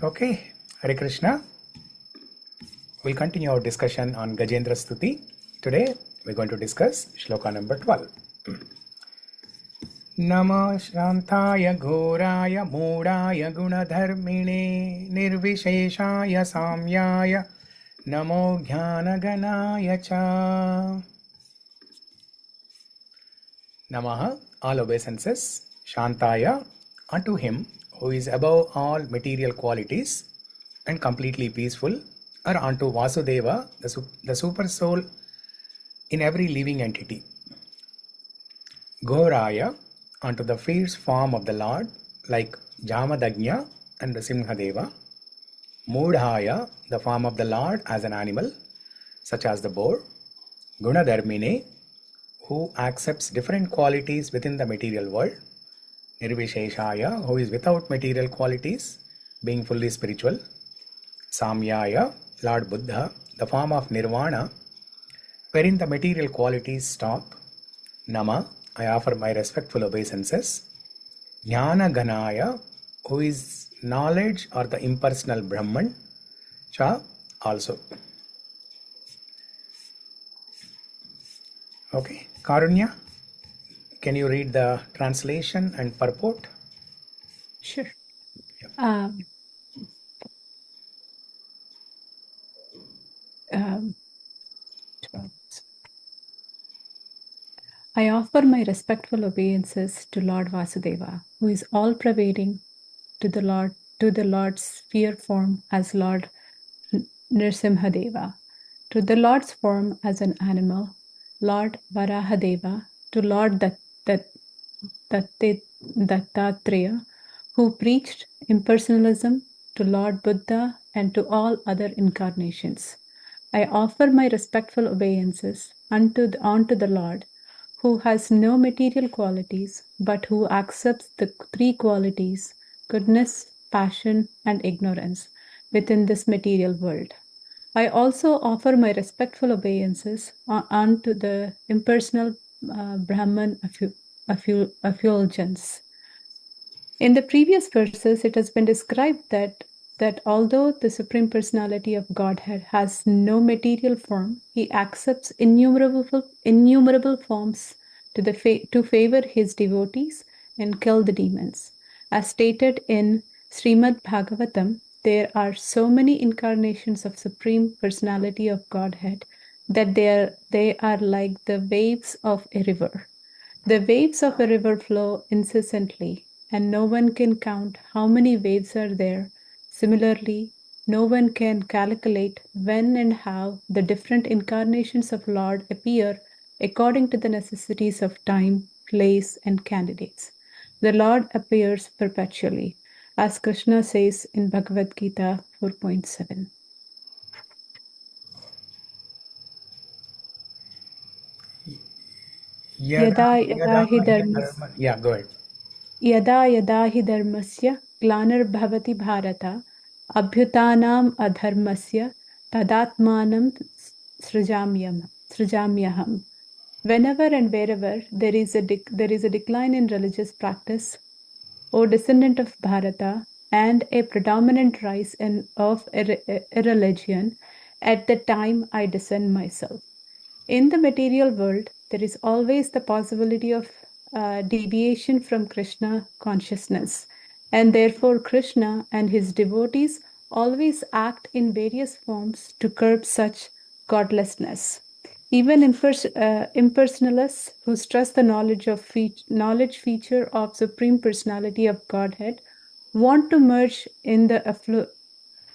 Okay, Hare Krishna. We'll continue our discussion on Gajendra Stuti. Today we're going to discuss shloka number 12. Nama Shrantaya Ghoraya Mudaya Gunadharmine Nirvisheshaya Samyaya Namo Jnana Ganaya Cha. Namaha, all obeisances, Shantaya, unto him who is above all material qualities and completely peaceful, or unto Vasudeva, the super soul in every living entity. Ghoraya, unto the fierce form of the Lord, like Jamadagnya and Simhadeva. Mudhaya, the form of the Lord as an animal, such as the boar. Gunadharmine, who accepts different qualities within the material world. Nirvisheshaya, who is without material qualities, being fully spiritual. Samyaya, Lord Buddha, the form of nirvana, wherein the material qualities stop. Nama, I offer my respectful obeisances. Jnana Ganaya, who is knowledge or the impersonal Brahman. Cha, also. Okay, Karunya, can you read the translation and purport? Sure. Yeah. I offer my respectful obeisances to Lord Vasudeva, who is all-pervading, to the Lord's sphere form as Lord Nrsimhadeva, to the Lord's form as an animal, Lord Varahadeva, to Lord Dattatreya, who preached impersonalism, to Lord Buddha, and to all other incarnations. I offer my respectful obeisances unto the Lord, who has no material qualities, but who accepts the three qualities, goodness, passion, and ignorance, within this material world. I also offer my respectful obeisances unto the impersonal Brahman effulgence. In the previous verses, it has been described that although the Supreme Personality of Godhead has no material form, he accepts innumerable forms to favor his devotees and kill the demons. As stated in Śrīmad Bhāgavatam, there are so many incarnations of Supreme Personality of Godhead that they are like the waves of a river. The waves of a river flow incessantly, and no one can count how many waves are there. Similarly, no one can calculate when and how the different incarnations of Lord appear according to the necessities of time, place, and candidates. The Lord appears perpetually, as Kṛṣṇa says in Bhagavad Gita 4.7. Yada yada hi dharmasya glanarbhavati bharata abhyutanam adharmasya tadatmanam srijamyaham. Whenever and wherever there is a decline in religious practice, O descendant of Bharata, and a predominant rise of irreligion, at the time I descend myself. In the material world, there is always the possibility of deviation from Krishna consciousness, and therefore Krishna and his devotees always act in various forms to curb such godlessness. Even impersonalists who stress the knowledge feature of Supreme Personality of Godhead want to merge in the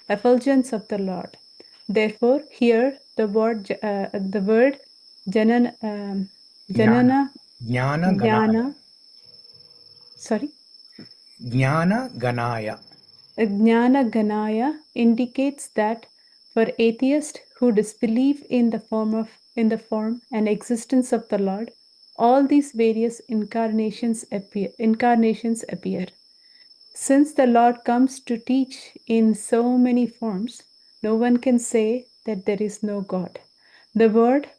effulgence of the Lord. Therefore, here the word Jnana Ganaya indicates that for atheists who disbelieve in the form and existence of the Lord, all these various incarnations appear. Since the Lord comes to teach in so many forms, no one can say that there is no God. The word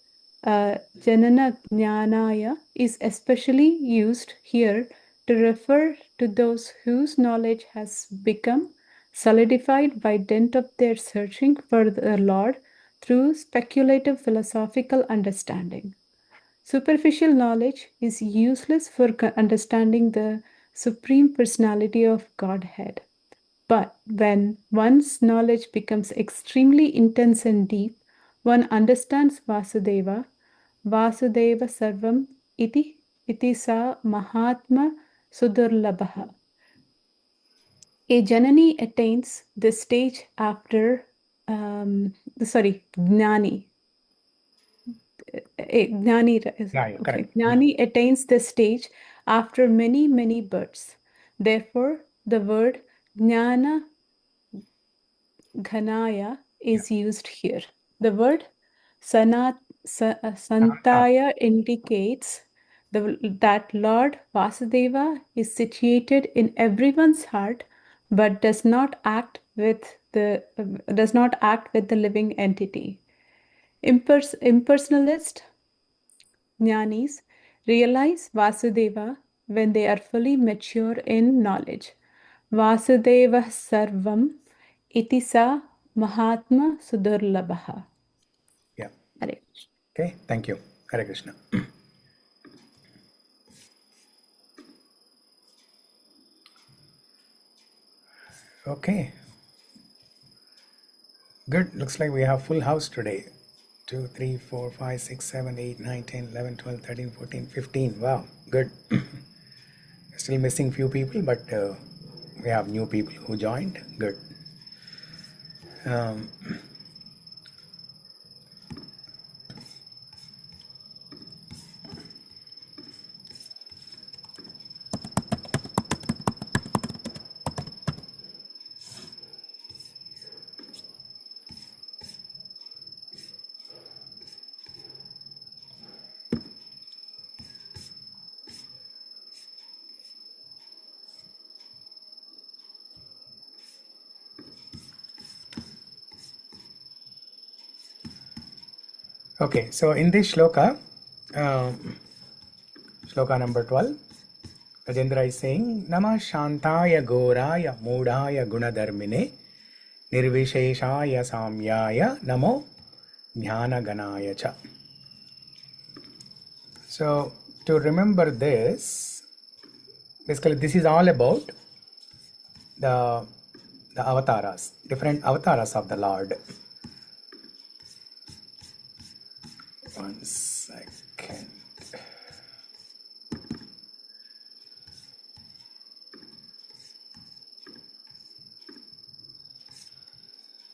Janana Jnanaya is especially used here to refer to those whose knowledge has become solidified by dint of their searching for the Lord through speculative philosophical understanding. Superficial knowledge is useless for understanding the Supreme Personality of Godhead. But when one's knowledge becomes extremely intense and deep, one understands Vasudeva, Vasudeva Sarvam iti sa Mahatma Sudurlabha. A Janani attains this stage after, Gnani. Gnani attains this stage after many, many births. Therefore, the word Jnana Ghanaya is used here. The word Santaya indicates that Lord Vasudeva is situated in everyone's heart, but does not act with the living entity. Impersonalist jnanis realize Vasudeva when they are fully mature in knowledge. Vasudeva Sarvam iti sa Mahatma Sudurlabha. Yeah. Hare. Okay, thank you. Hare Krishna. Okay. Good. Looks like we have full house today. 2, 3, 4, 5, 6, 7, 8, 9, 10, 11, 12, 13, 14, 15. Wow, good. Still missing few people, but we have new people who joined. Good. Okay, so in this shloka, shloka number 12, Gajendra is saying, Nama Shantaya Goraya Mudaya Gunadharmine Nirvisheshaya Samyaya Namo Jnana Ganaya Cha. So, to remember this, basically this is all about the Avataras, different Avataras of the Lord. One second.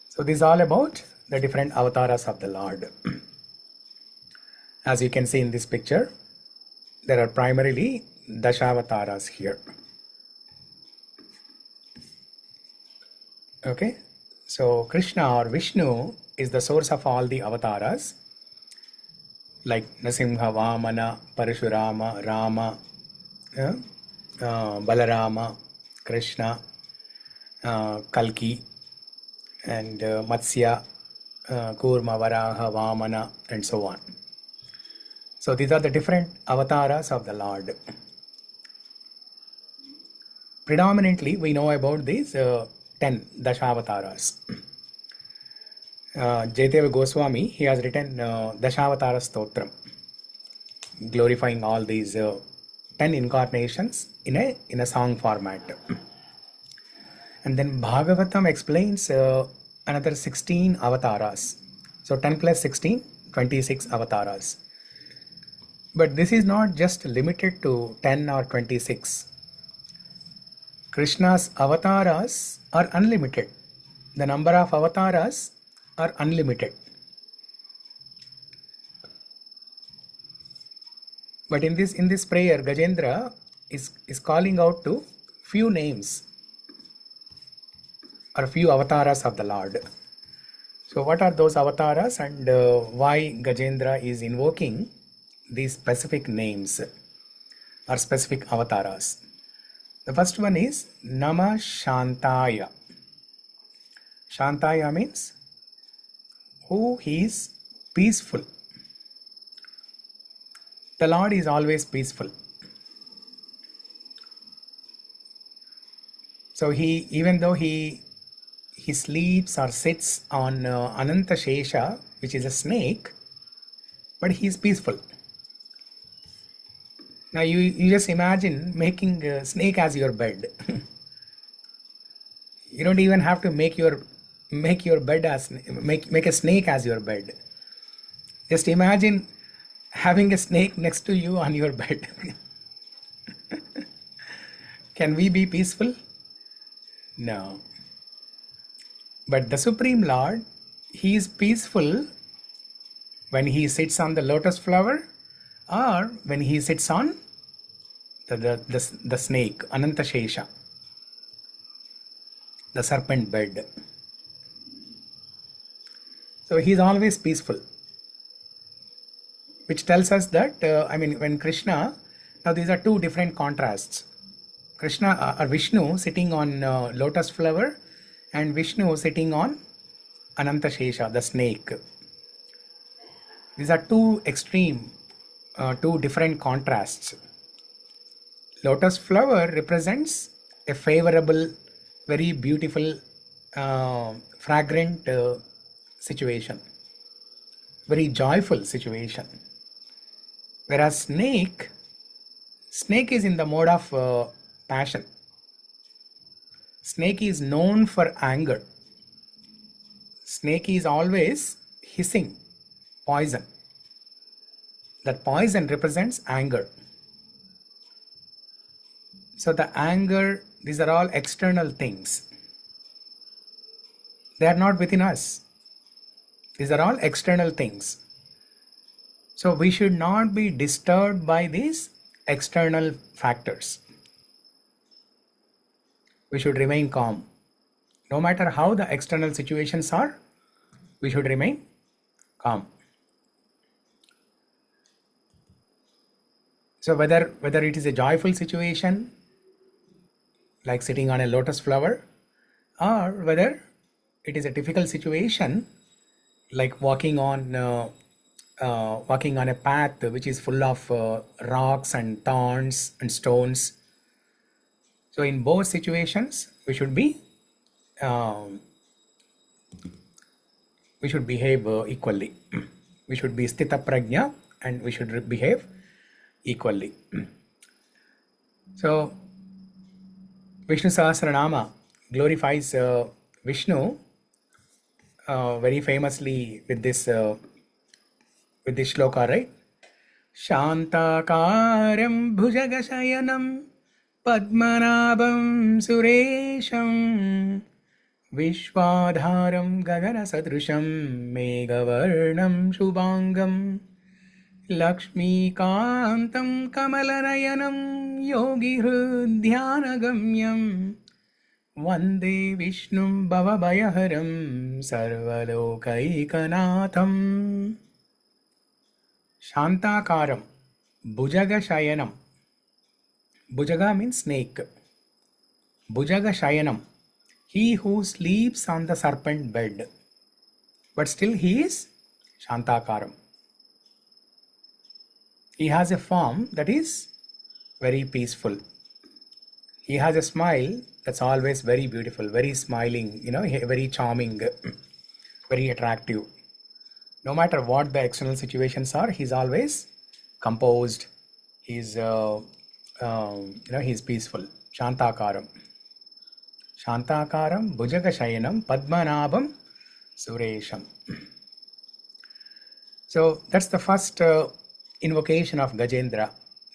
So this is all about the different avatars of the Lord. As you can see in this picture, there are primarily Dashavataras here. Okay, so Krishna or Vishnu is the source of all the avatars, like Nasimha, Vamana, Parashurama, Rama, Balarama, Krishna, Kalki, and Matsya, Kurma, Varaha, Vamana, and so on. So these are the different avatars of the Lord. Predominantly, we know about these 10 Dashavataras. Jayadeva Goswami, he has written Dashavatara Stotram, glorifying all these 10 incarnations in a song format. And then Bhagavatam explains another 16 avataras. So 10 plus 16, 26 avataras. But this is not just limited to 10 or 26. Krishna's avataras are unlimited. The number of avataras are unlimited. But in this prayer, Gajendra is calling out to few names or few avatars of the Lord. So what are those avatars, and why Gajendra is invoking these specific names or specific avatars? The first one is Nama Shantaya. Shantaya means who is peaceful. The Lord is always peaceful. So even though he he sleeps or sits on ananta shesha, which is a snake, but he is peaceful. Now you just imagine making a snake as your bed. You don't even have to make your bed as make a snake as your bed. Just imagine having a snake next to you on your bed. Can we be peaceful? No. But the Supreme Lord, he is peaceful when he sits on the lotus flower or when he sits on the snake, ananta shesha, the serpent bed. So he is always peaceful, which tells us that, when Krishna, now these are two different contrasts. Krishna or Vishnu sitting on lotus flower and Vishnu sitting on ananta shesha, the snake. These are two extreme, two different contrasts. Lotus flower represents a favorable, very beautiful, fragrant situation, very joyful situation. Whereas snake is in the mode of passion. Snake is known for anger. Snake is always hissing poison. That poison represents anger. So the anger, these are all external things. They are not within us. These are all external things. So we should not be disturbed by these external factors. We should remain calm. No matter how the external situations are, we should remain calm. So whether it is a joyful situation, like sitting on a lotus flower, or whether it is a difficult situation, like walking on a path which is full of rocks and thorns and stones. So in both situations, we should behave equally. We should be sthita prajna and we should behave equally. So Vishnu Sahasranama glorifies Vishnu very famously with this shloka, right? Shantakaram bhujagashayanam padmanabham suresham vishwadharam gagana sadrusham meghavarnam shubhangam lakshmikantam kamalanayanam yogi hridhyanagamyam Vande Vishnum Bhavabhayaharam Sarvalokaikanatham. Shantakaram Bhujaga Shayanam. Bhujaga means snake. Bhujaga Shayanam, he who sleeps on the serpent bed, but still he is Shantakaram. He has a form that is very peaceful. He has a smile that's always very beautiful, very smiling, very charming, very attractive. No matter what the external situations are, he's always composed. He's he's peaceful. Shantakaram. Shantakaram Bhujaga Shayanam Padmanabham Suresham. So that's the first invocation of Gajendra.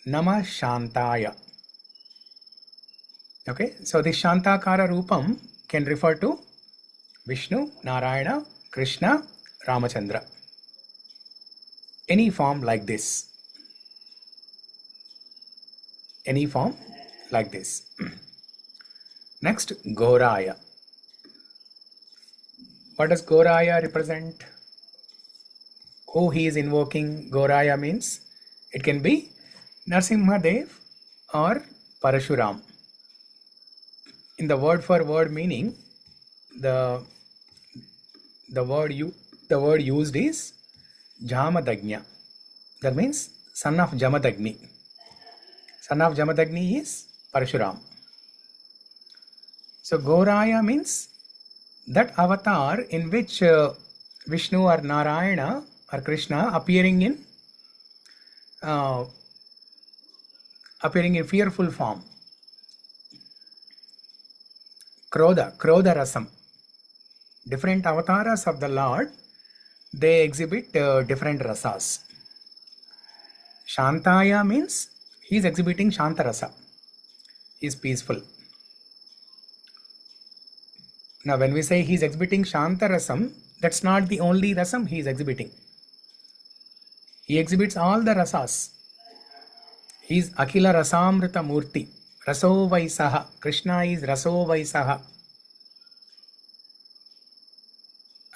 Namah Shantaya. Okay, so the Shantakara Rupam can refer to Vishnu, Narayana, Krishna, Ramachandra. Any form like this. Any form like this. Next, Goraya. What does Goraya represent? Who he is invoking? Goraya means it can be Narasimhadev or Parashuram. In the word for word meaning, the word used is Jamadagnya. That means son of Jamadagni. Son of Jamadagni is Parashuram. So Goraya means that avatar in which Vishnu or Narayana or Krishna appearing in fearful form. Krodha rasam. Different avatars of the Lord, they exhibit different rasas. Shantaya means he is exhibiting Shanta rasa. He is peaceful. Now when we say he is exhibiting Shanta rasam, that's not the only rasam he is exhibiting. He exhibits all the rasas. He is Akila Rasamrita Murti. Raso Vaisaha. Krishna is Raso Vaisaha.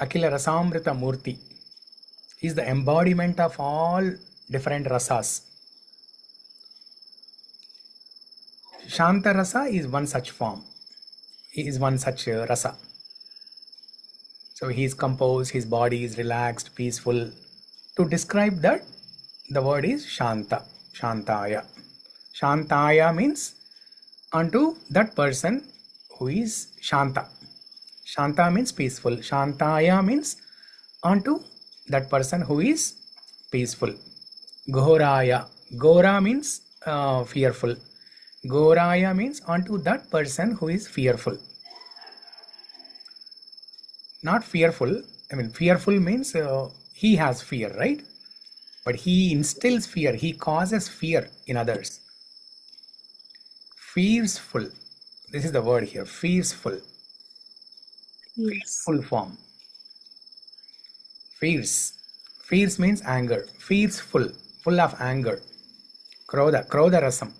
Akila Rasamrita Murti. He is the embodiment of all different rasas. Shanta rasa is one such form. He is one such rasa. So he is composed, his body is relaxed, peaceful. To describe that, the word is Shanta. Shantaya. Shantaya means unto that person who is Shanta. Shanta means peaceful. Shantaya means unto that person who is peaceful. Ghoraya. Gora means fearful. Goraya means unto that person who is fearful. Not fearful. I mean, fearful means he has fear, right? But he instills fear. He causes fear in others. Fearful. This is the word here. Fearful. Yes. Fearful form. Fierce. Fierce means anger. Fearful. Full of anger. Krodha. Krodha rasam.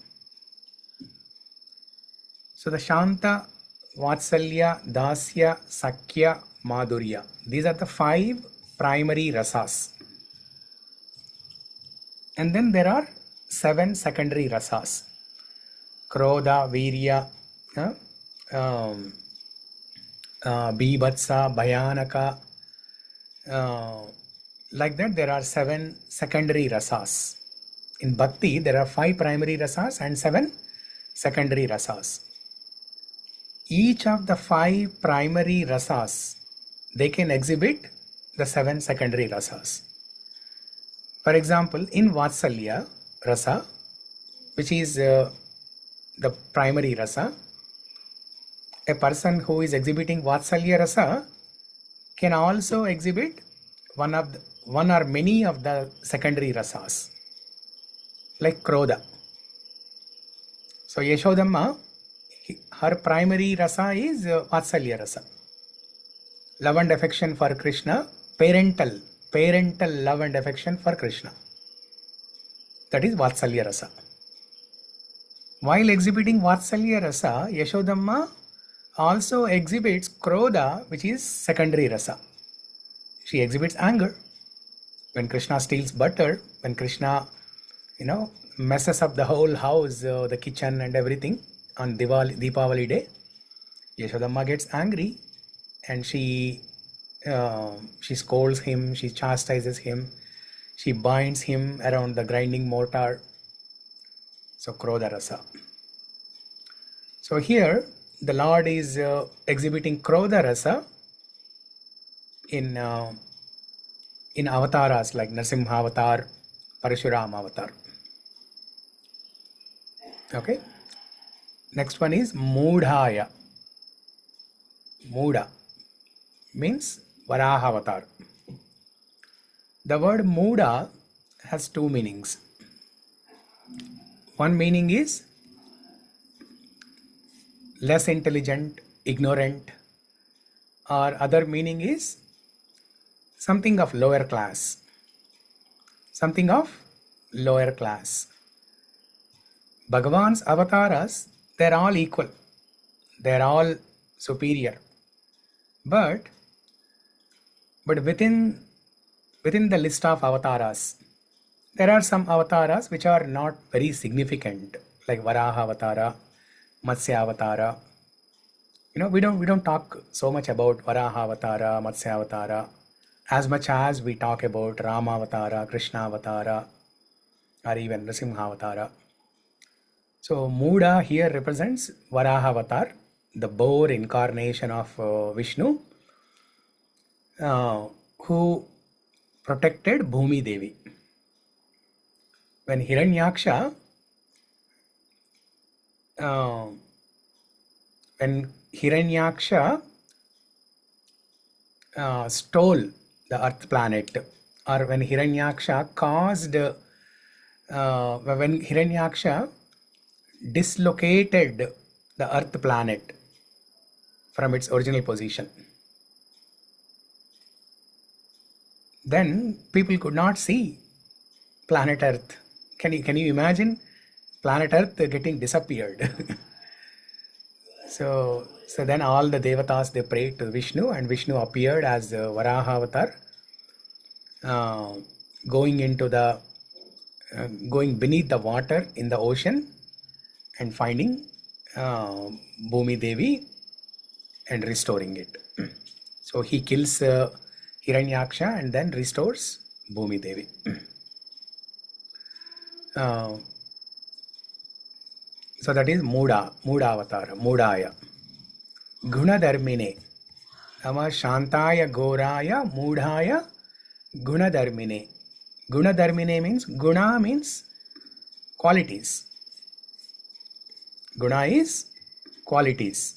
So the Shanta, Vatsalya, Dasya, Sakya, Madhurya. These are the 5 primary rasas. And then there are 7 secondary rasas. Krodha, Virya, Bibhatsa, Bhayanaka. Like that, there are 7 secondary rasas. In Bhakti, there are 5 primary rasas and 7 secondary rasas. Each of the 5 primary rasas, they can exhibit the 7 secondary rasas. For example, in Vatsalya rasa, which is the primary rasa, a person who is exhibiting Vatsalya rasa can also exhibit one or many of the secondary rasas, like Krodha. So Yashodamma, her primary rasa is Vatsalya rasa. Love and affection for Krishna, parental love and affection for Krishna. That is Vatsalya rasa. While exhibiting Vatsalya rasa, Yashodamma also exhibits Krodha, which is secondary rasa. She exhibits anger. When Krishna steals butter, when Krishna, messes up the whole house, the kitchen and everything on Deepavali day, Yashodamma gets angry and she scolds him, she chastises him, she binds him around the grinding mortar. So Krodha rasa. So here the Lord is exhibiting Krodha rasa in Avataras like Narasimha avatar, Parashurama avatar. Okay. Next one is Mudhaya. Mudha means Varaha avatar. The word Mudha has 2 meanings. One meaning is less intelligent, ignorant, or other meaning is something of lower class. Something of lower class. Bhagavan's Avataras, they're all equal. They're all superior. But within the list of Avataras, there are some Avataras which are not very significant, like Varaha Avatara, Matsya Avatara. We don't talk so much about Varaha Avatara, Matsya Avatara, as much as we talk about Rāma Avatara, Krishna Avatara, or even Narasimha Avatara. So Mudha here represents Varaha Avatar, the boar incarnation of Vishnu, who protected Bhumi Devi. When Hiranyaksha stole the earth planet, or when Hiranyaksha caused, when Hiranyaksha dislocated the earth planet from its original position, then people could not see planet Earth. Can you imagine planet Earth getting disappeared? So then all the devatas, they prayed to Vishnu, and Vishnu appeared as Varaha avatar, going beneath the water in the ocean and finding Bhumi Devi and restoring it. So he kills Hiranyaksha and then restores Bhumi Devi. So that is Muda Avatara, Mudaya. Guna Dharmine. Nama Shantaya Goraya Mudhaya Guna Dharmine. Guna Dharmine means, Guna means qualities. Guna is qualities.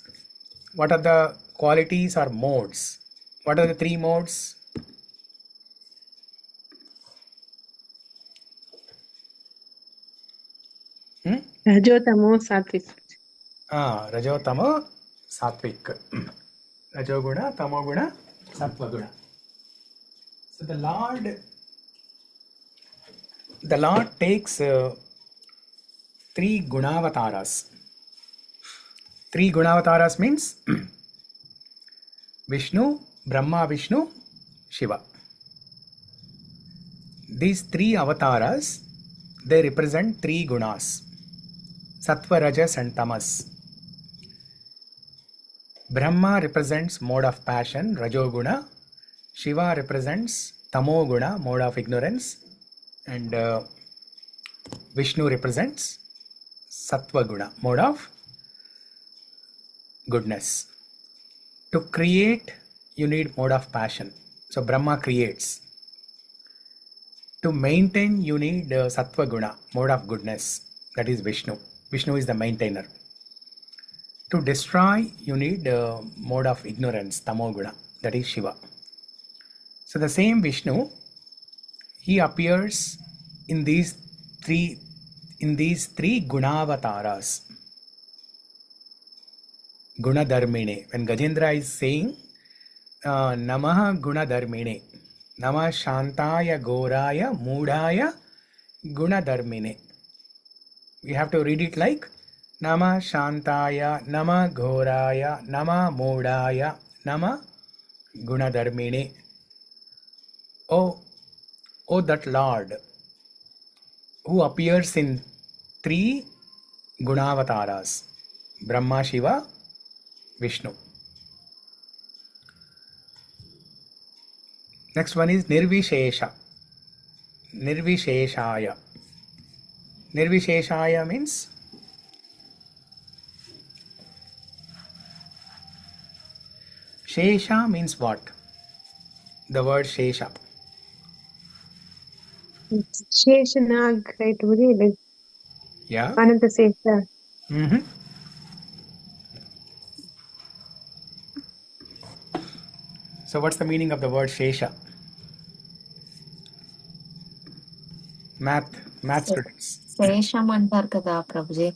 What are the qualities or modes? What are the three modes? Rajotamo Satvik. Rajotamo Satvik. Rajoguna, Tamoguna, Sattvaguna. So the Lord takes three Gunavataras. Three Gunavataras means Vishnu, Brahma, Vishnu, Shiva. These three avatars, they represent three gunas: Sattva, Rajas and Tamas. Brahma represents mode of passion, Rajoguna. Shiva represents Tamoguna, mode of ignorance. And Vishnu represents Sattva Guna, mode of goodness. To create, you need mode of passion. So Brahma creates. To maintain, you need Sattva Guna, mode of goodness. That is Vishnu. Vishnu is the maintainer. To destroy, you need mode of ignorance, Tamoguna. That is Shiva. So the same Vishnu, he appears in these three Gunavataras. Guna Dharmine. When Gajendra is saying Namaha Guna Dharmine, Nama Shantaya Goraya Mudhaya Guna Dharmine, we have to read it like Nama Shantaya, Nama Ghoraya, Nama Mudhaya, Nama Guna Dharmine. Oh, that Lord who appears in three Gunavataras: Brahma, Shiva, Vishnu. Next one is Nirvishesha. Nirvisheshaya. Nirvisheshaya means Shesha means what? The word Shesha. Sheshanag, right? Really? Yeah. Ananta Shesha. So what's the meaning of the word Shesha? Math students. శేషం అంటారు కదా ప్రభుజీ.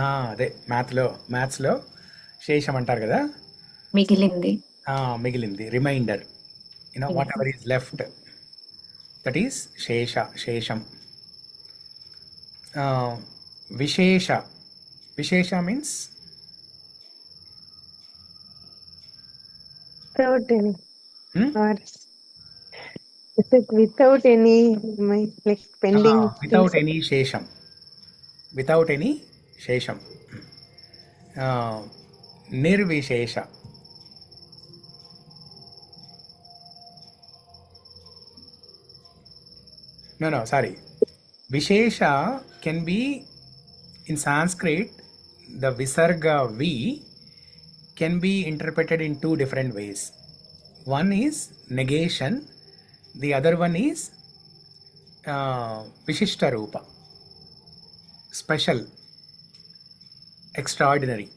అదే maths లో శేషం అంటారు కదా. మిగిలింది remainder. Whatever is left, that is శేషం. విశేష means without any or is it without any like pending without any shesham, without any shesham. Nirvishesha. No, sorry. Vishesha can be, in Sanskrit, the visarga V can be interpreted in two different ways. One is negation, the other one is Vishishta Rupa, special, extraordinary.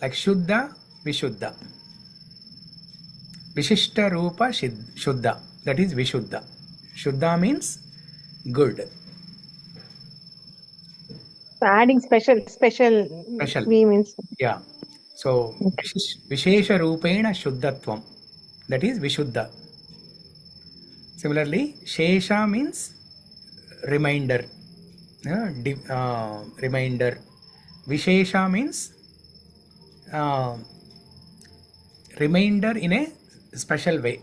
Like Shuddha, Vishuddha. Vishishta Rupa Shuddha, that is Vishuddha. Shuddha means good. So adding special we means. Yeah. So Vishesha Rupena Shuddhatvam, that is Vishuddha. Similarly, Shesha means reminder. Reminder. Vishesha means reminder in a special way.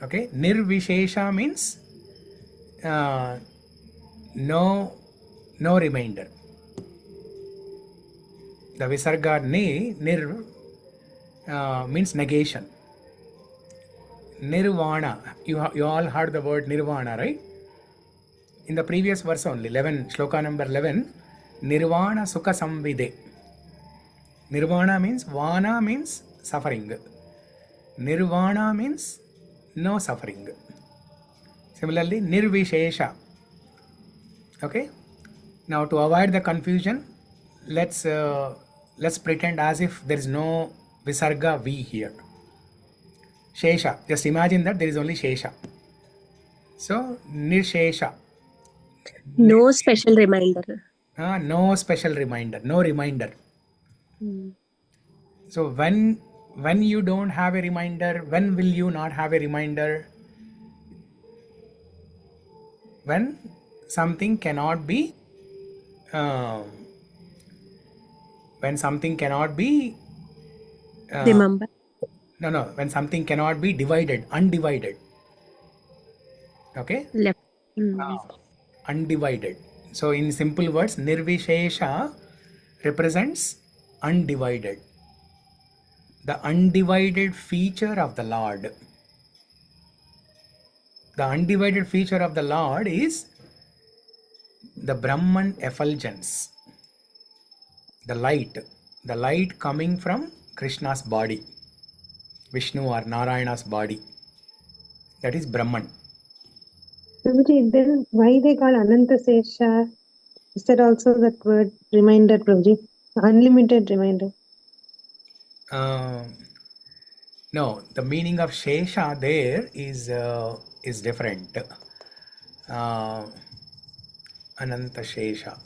Okay. Nirvishesha means no reminder. The Visarga nir means negation. Nirvana. You all heard the word nirvana, right? In the previous verse only, 11, shloka number 11, nirvana sukha samvide. Nirvana means, vana means suffering. Nirvana means no suffering. Similarly, nirvishesha. Okay. Now to avoid the confusion, let's pretend as if there is no Visarga V here. Shesha. Just imagine that there is only Shesha. So, Nirshesha. No special reminder. No special reminder. No reminder. So, when you don't have a reminder, when will you not have a reminder? When something cannot be Remember. No, when something cannot be divided, undivided. Okay? Left. Undivided. So in simple words, Nirvishesha represents undivided. The undivided feature of the Lord. The undivided feature of the Lord is the Brahman effulgence. The light coming from Krishna's body. Vishnu or Narayana's body. That is Brahman. Prabhuji, then why they call Ananta Sesha? Is there also that word reminder, Prabhuji? Unlimited reminder. No, the meaning of Shesha there is different. Ananta Shesha.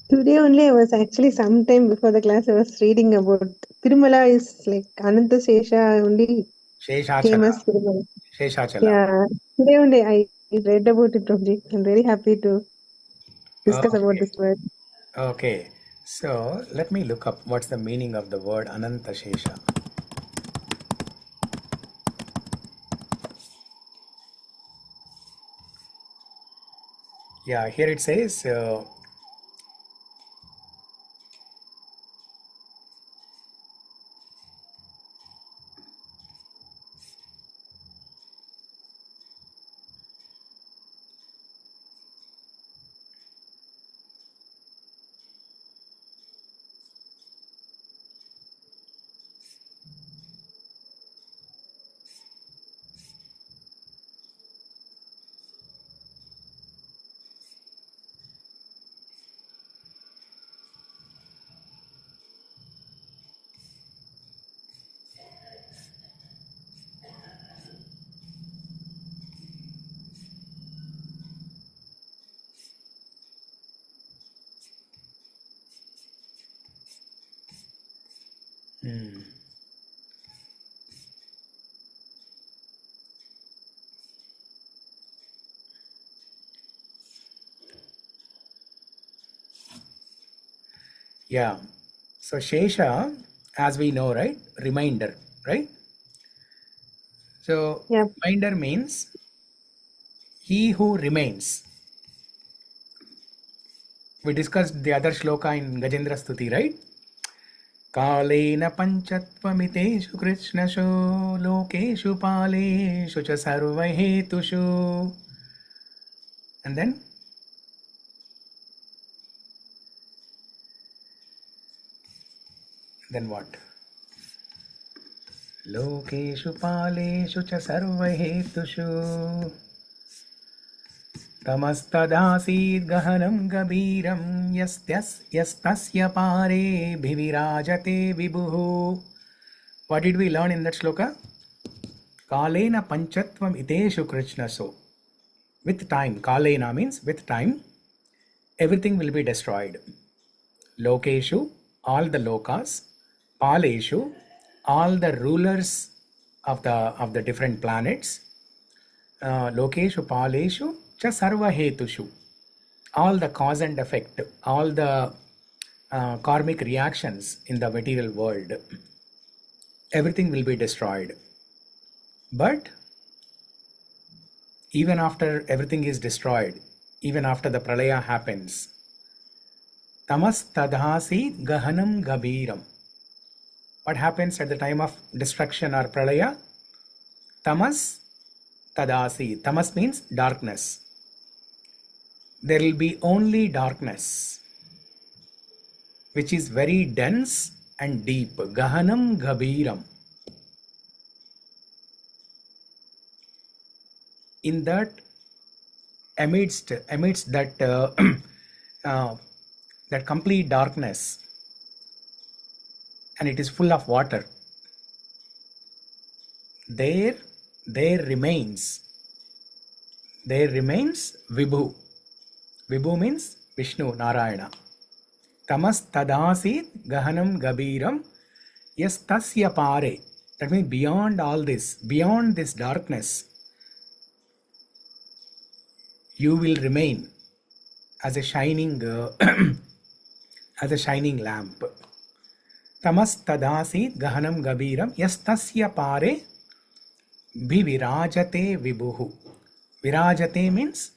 Today only I was actually sometime before the class I was reading about Tirumala is like Ananta Sesha only came as Tirumala. Sheshachala. Yeah. Today only I read about it, Prabhuji. I'm very happy to discuss about this word. Okay. So let me look up what's the meaning of the word Ananta Shesha. Yeah, here it says yeah. So Shesha, as we know, right? Reminder, right? So reminder means he who remains. We discussed the other shloka in Gajendra Stuti, right? Kalena panchatvamitetsu Kṛṣṇashu lokeshu paleshu cha sarvahetushu. And then what? lokeshu paleshu cha sarvahetushu tamastadasid gahanam gabiram yastasya pare bhivirajate vibhuhu. What did we learn in that shloka? Kalena panchatvam iteshu Kṛṣṇa. So with time, kalena means with time, everything will be destroyed. Lokeshu, all the lokas. Paleshu, all the rulers of the different planets. Lokeshu paleshu cha sarva hetushu, all the cause and effect, all the karmic reactions in the material world, everything will be destroyed. But even after everything is destroyed, even after the pralaya happens, tamas tadhasi gahanam gabiram. What happens at the time of destruction or pralaya? Tamas tadasi. Tamas means darkness. There will be only darkness, which is very dense and deep. Gahanam gabiram. In that, amidst that that complete darkness, and it is full of water, there remains Vibhu. Vibhu means Vishnu, Narayana. Tamas tadasit gahanam gabiram yastasya pare. That means beyond all this, beyond this darkness, you will remain as a shining as a shining lamp. Tamas tadasit gahanam gabiram yastasya pare bhivirajate vibhuhu. Virajate means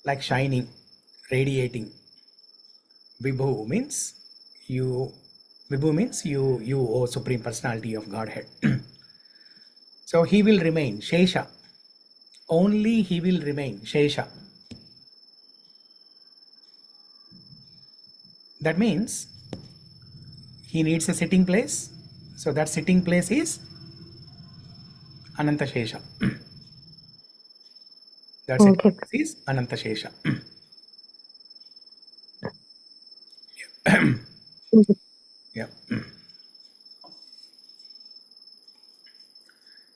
like shining, radiating. Vibhu means you. Vibhu means you, O Supreme Personality of Godhead. So he will remain Shesha. Only he will remain Shesha. That means he needs a sitting place. So that sitting place is Ananta Shesha. That sitting place is Ananta Shesha. Yeah.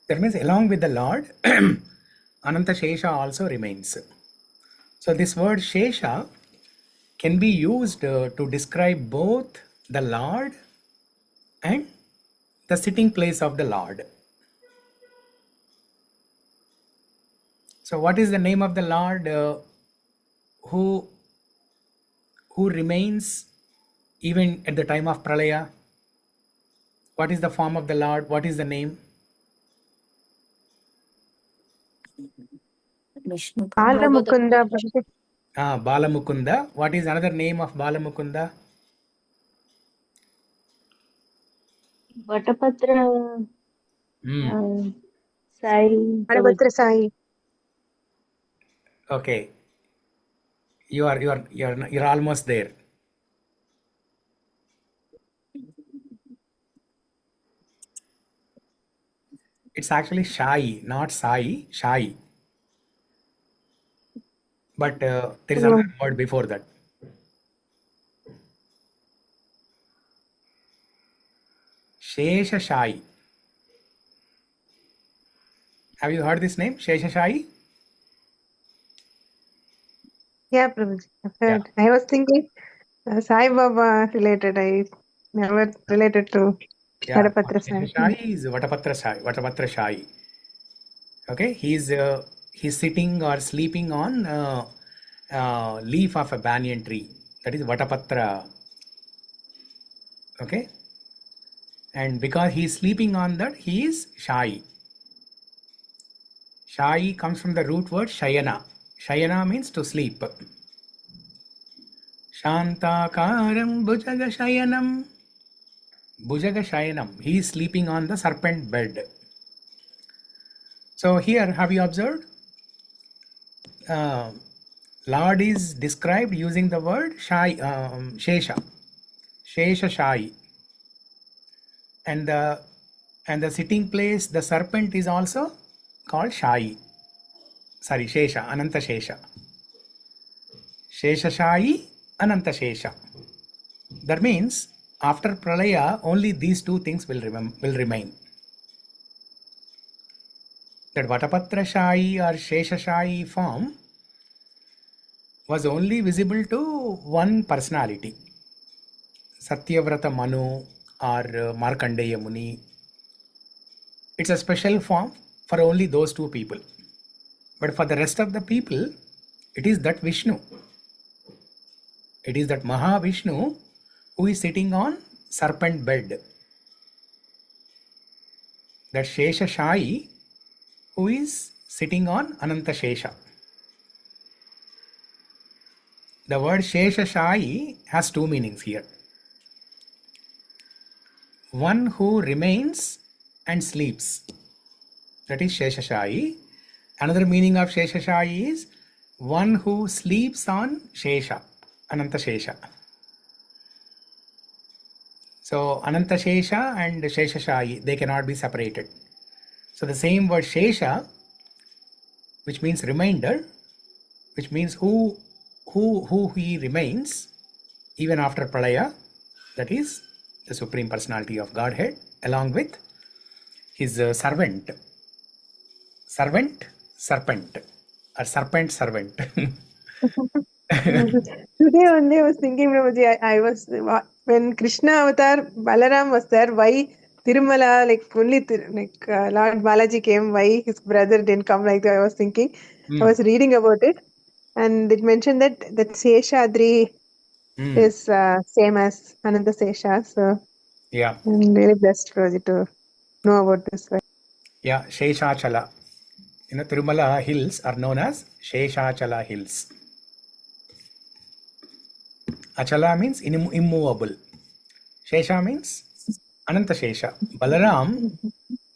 That means along with the Lord, Ananta Shesha also remains. So this word Shesha can be used to describe both the Lord and the sitting place of the Lord. So what is the name of the Lord who remains even at the time of pralaya? What is the form of the Lord? What is the name? Vishnu. Balamukunda. Balamukunda. What is another name of Balamukunda? Vatapatra Sai. Vadapatra Sai. Okay. You're almost there. It's actually Shai, not Sai, Shai. But there is another word before that. Shesha Shai. Have you heard this name? Shesha Shai? Yeah, Prabhuji, I've heard. I was thinking Sai Baba related. I never related to Vadapatra Sai. Shesha Shai is Vatapatra Shai. Okay, he's sitting or sleeping on leaf of a banyan tree. That is Vatapatra. Okay, and because he is sleeping on that, he is Shai. Shai comes from the root word Shayana. Shayana means to sleep. Shantakaram Bhujaga Shayanam. Bhujaga Shayanam. He is sleeping on the serpent bed. So here, have you observed? Lord is described using the word Shai, Shesha. Shesha Shai. And the And the sitting place, the serpent, is also called Shayi. Sorry, Shesha, Ananta Shesha. Shesha Shayi, Ananta Shesha. That means after Pralaya, only these two things will remain. That Vatapatra Shayi or Shesha Shayi form was only visible to one personality. Satyavrata Manu or Markandeya Muni. It's a special form for only those two people. But for the rest of the people, it is that Vishnu. It is that Mahavishnu who is sitting on serpent bed. That Shesha Shayi who is sitting on Ananta Shesha. The word Shesha Shayi has two meanings here. One who remains and sleeps. That is Shesha Shayi. Another meaning of Shesha Shayi is one who sleeps on Shesha, Ananta Shesha. So Ananta Shesha and Shesha Shayi, they cannot be separated. So the same word Shesha, which means remainder, which means who he remains even after Pralaya, that is the Supreme Personality of Godhead, along with his serpent, or serpent servant. Today only I was thinking, Prabhuji, I was, when Krishna avatar, Balaram was there, why Tirumala, like only Lord Balaji came, why his brother didn't come, like that I was thinking. I was reading about it, and it mentioned that Seshadri is same as Ananta Sesha. So Yeah. I'm really blessed, Prabhuji, to know about this. Yeah, Sheshachala. Tirumala hills are known as Sheshachala hills. Achala means immovable. Shesha means Ananta Shesha.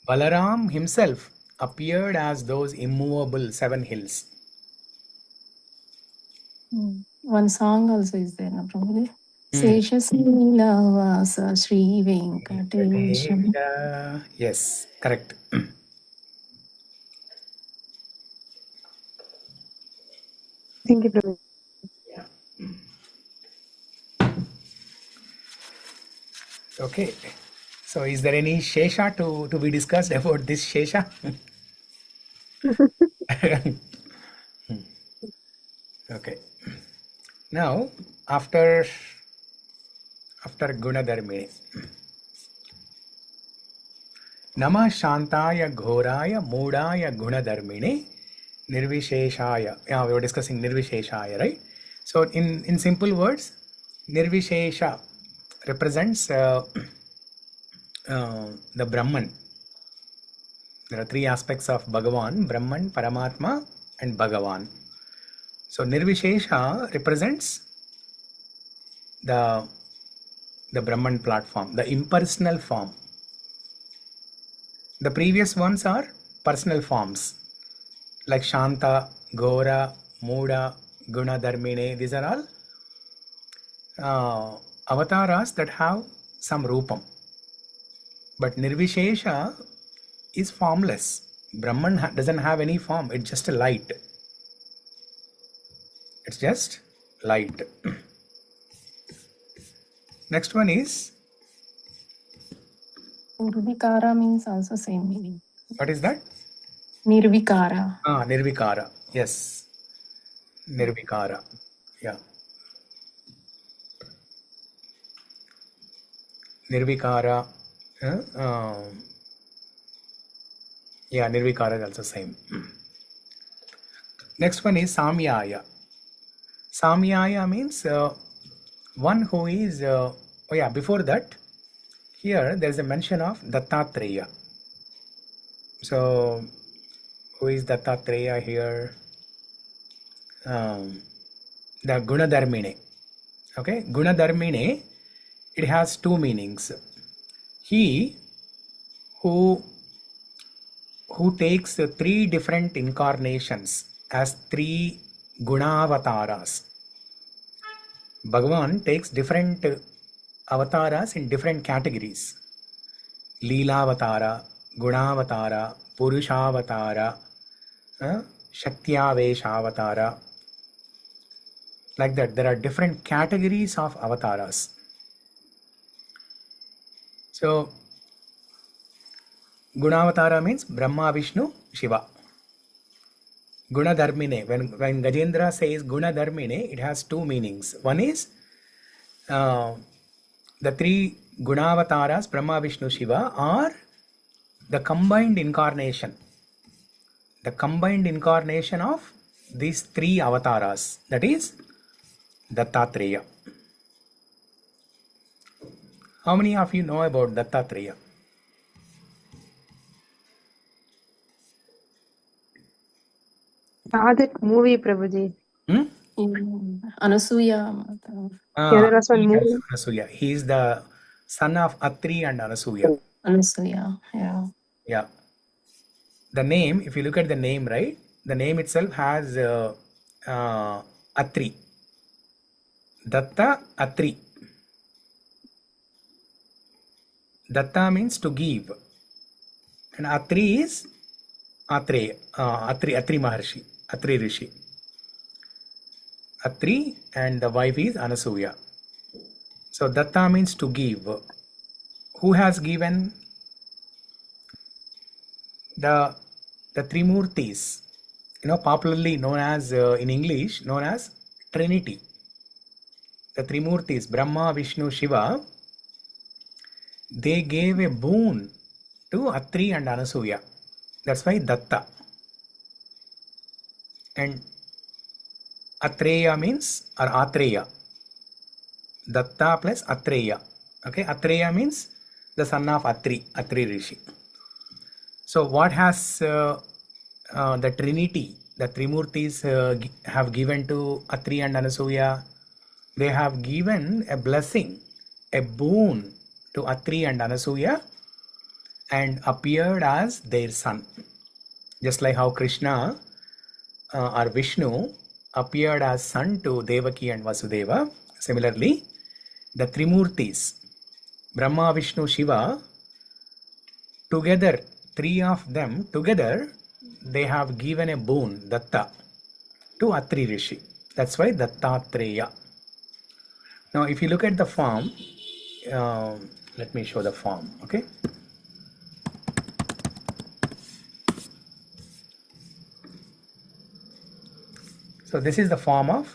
Balaram himself appeared as those immovable 7 hills. One song also is there, no, Prabhuji? Seshas Līlā-avāsa Sri Venkatesham. Yes, correct. Thank you, Prabhuji. Okay. So is there any Shesha to be discussed about this Shesha? Okay. Now, after Gunadharmini. Nama Shantaya Ghoraya Mudaya Gunadharmini Nirvisheshaya. Yeah, we were discussing Nirvisheshaya, right? So in simple words, Nirvishesha represents the Brahman. There are 3 aspects of Bhagavan: Brahman, Paramatma, and Bhagavan. So Nirvishesha represents the Brahman platform, the impersonal form. The previous ones are personal forms like Shanta, Ghora, Muda, Gunadharmine. These are all avataras that have some rupam. But Nirvishesha is formless. Brahman doesn't have any form. It's just a light. It's just light. Next one is? Nirvikara means also same meaning. What is that? Nirvikara. Nirvikara. Yes. Nirvikara. Yeah. Nirvikara. Nirvikara is also same. Next one is Samyaya. Samyaya means one who is, before that, here there is a mention of Dattatreya. So, who is Dattatreya here? The Gunadharmine. Okay, Gunadharmine, it has 2 meanings. He who takes 3 different incarnations as 3 Guna-avatāras. Bhagavan takes different avataras in different categories. līlā-avatara, guna-avatara, purusha-avatara, śaktyāveśa-avatāra. Like that, there are different categories of avataras. So, guna-avatara means Brahma, Vishnu, Shiva. Guna-dharmine. When Gajendra says guna-dharmine, it has two meanings. One is the three guna-avataras, Brahma, Vishnu, Shiva, are the combined incarnation. The combined incarnation of these three avataras. That is Dattatreya. How many of you know about Dattatreya? Saw that movie, Prabhuji. Anasuya Mata. Yeah, there was one movie. Anasuya. He is the son of Atri and Anasuya. Anasuya, yeah. Yeah. The name, if you look at the name, right? The name itself has Atri. Datta Atri. Datta means to give. And Atri is Atri Maharshi, Atri Rishi. Atri and the wife is Anasuya. So Datta means to give. Who has given? The Trimurtis, popularly known as, in English, known as Trinity. The Trimurtis, Brahma, Vishnu, Shiva, they gave a boon to Atri and Anasuya. That's why Datta. And Atreya means, or Atreya. Datta plus Atreya. Okay, Atreya means the son of Atri Rishi. So what has the Trinity, the Trimurtis have given to Atri and Anasuya? They have given a blessing, a boon to Atri and Anasuya and appeared as their son. Just like how Krishna or Vishnu appeared as son to Devaki and Vasudeva. Similarly, the Trimurtis, Brahma, Vishnu, Shiva, together, three of them together, they have given a boon, Datta, to Atri Rishi. That's why Dattatreya. Now, if you look at the form, let me show the form, okay? So, this is the form of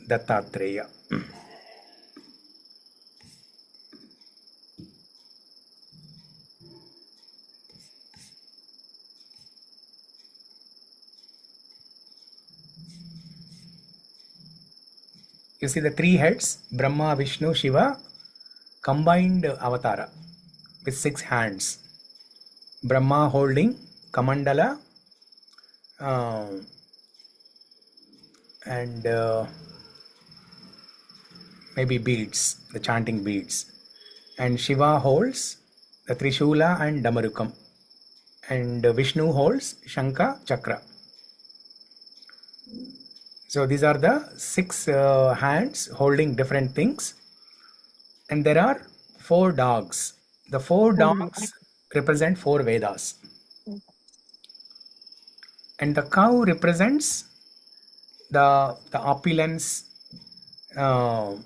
Dattatreya. You see the three heads, Brahma, Vishnu, Shiva, combined avatara with 6 hands. Brahma holding Kamandala and maybe beads, the chanting beads. And Shiva holds the Trishula and Damarukam. And Vishnu holds Shankha Chakra. So these are the 6 hands holding different things. And there are 4 dogs. The 4 dogs represent 4 Vedas. And the cow represents the opulence, the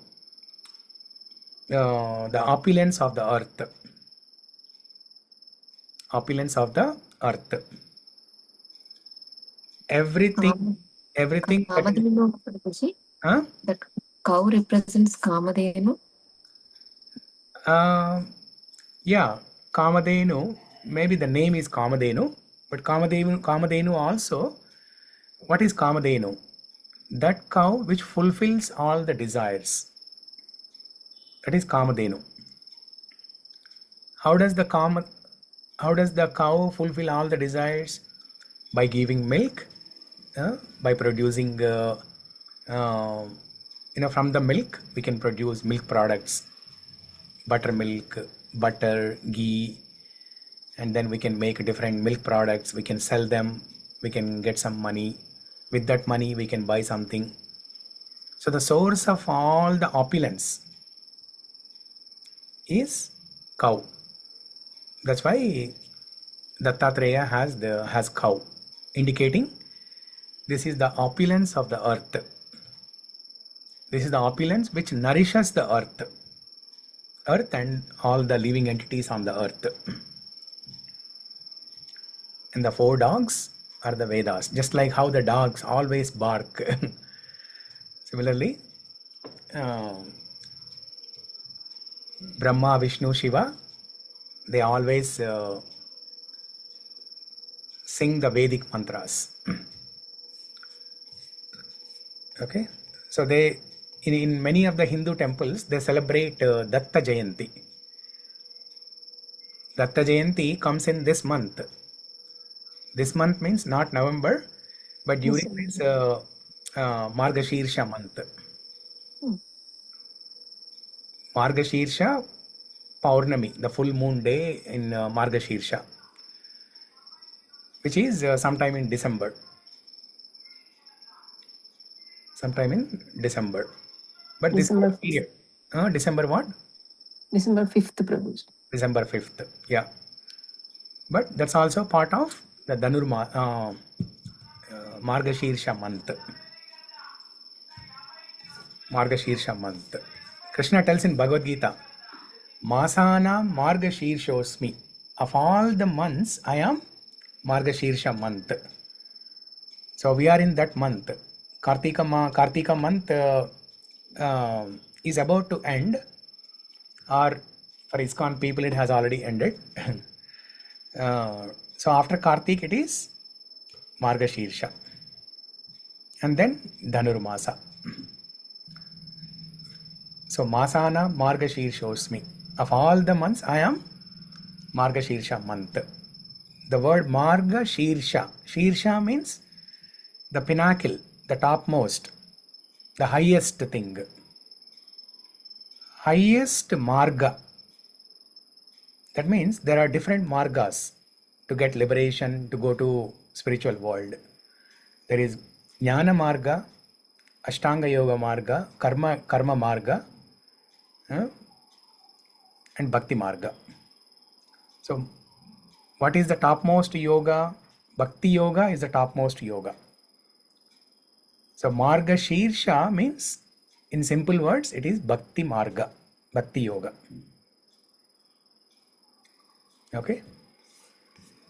opulence of the earth. Opulence of the earth. Everything Kamadenu, that cow represents Kamadenu. Yeah, Kamadenu, maybe the name is Kamadenu, but Kamadenu also, what is Kamadenu? That cow which fulfills all the desires. That is Kamadenu. How does the cow fulfill all the desires? By giving milk, by producing, from the milk we can produce milk products, buttermilk, butter, ghee, and then we can make different milk products. We can sell them. We can get some money. With that money, we can buy something. So the source of all the opulence is cow. That's why Dattatreya has cow, indicating this is the opulence of the earth. This is the opulence which nourishes the earth and all the living entities on the earth. And the 4 dogs are the Vedas, just like how the dogs always bark. Similarly, Brahma, Vishnu, Shiva, they always sing the Vedic mantras. Okay, so they in many of the Hindu temples they celebrate Datta Jayanti. Datta Jayanti comes in this month. This month means not November, but during this Margashirsha month. Margashirsha Paurnami, the full moon day in Margashirsha, which is sometime in December. Sometime in December. But December this period. December what? December 5th, Prabhuji. December 5th. Yeah. But that's also part of the Margashirsha month. Margashirsha month. Krishna tells in Bhagavad Gita, Masana Margashirshosmi. Of all the months, I am Margashirsha month. So we are in that month. Kartika month is about to end, or for ISKCON people it has already ended. So after Kartik it is Margashirsha and then Dhanurmasa. So Masana Margashirshosmi. Of all the months I am Margashirsha month. The word Margashirsha, Shirsha means the pinnacle, the topmost, the highest thing. Highest marga. That means there are different margas to get liberation, to go to spiritual world. There is Jnana marga, Ashtanga yoga marga, karma marga, and Bhakti marga. So what is the topmost yoga? Bhakti yoga is the topmost yoga. So Marga Shirsha means, in simple words, it is Bhakti marga, Bhakti yoga. Okay.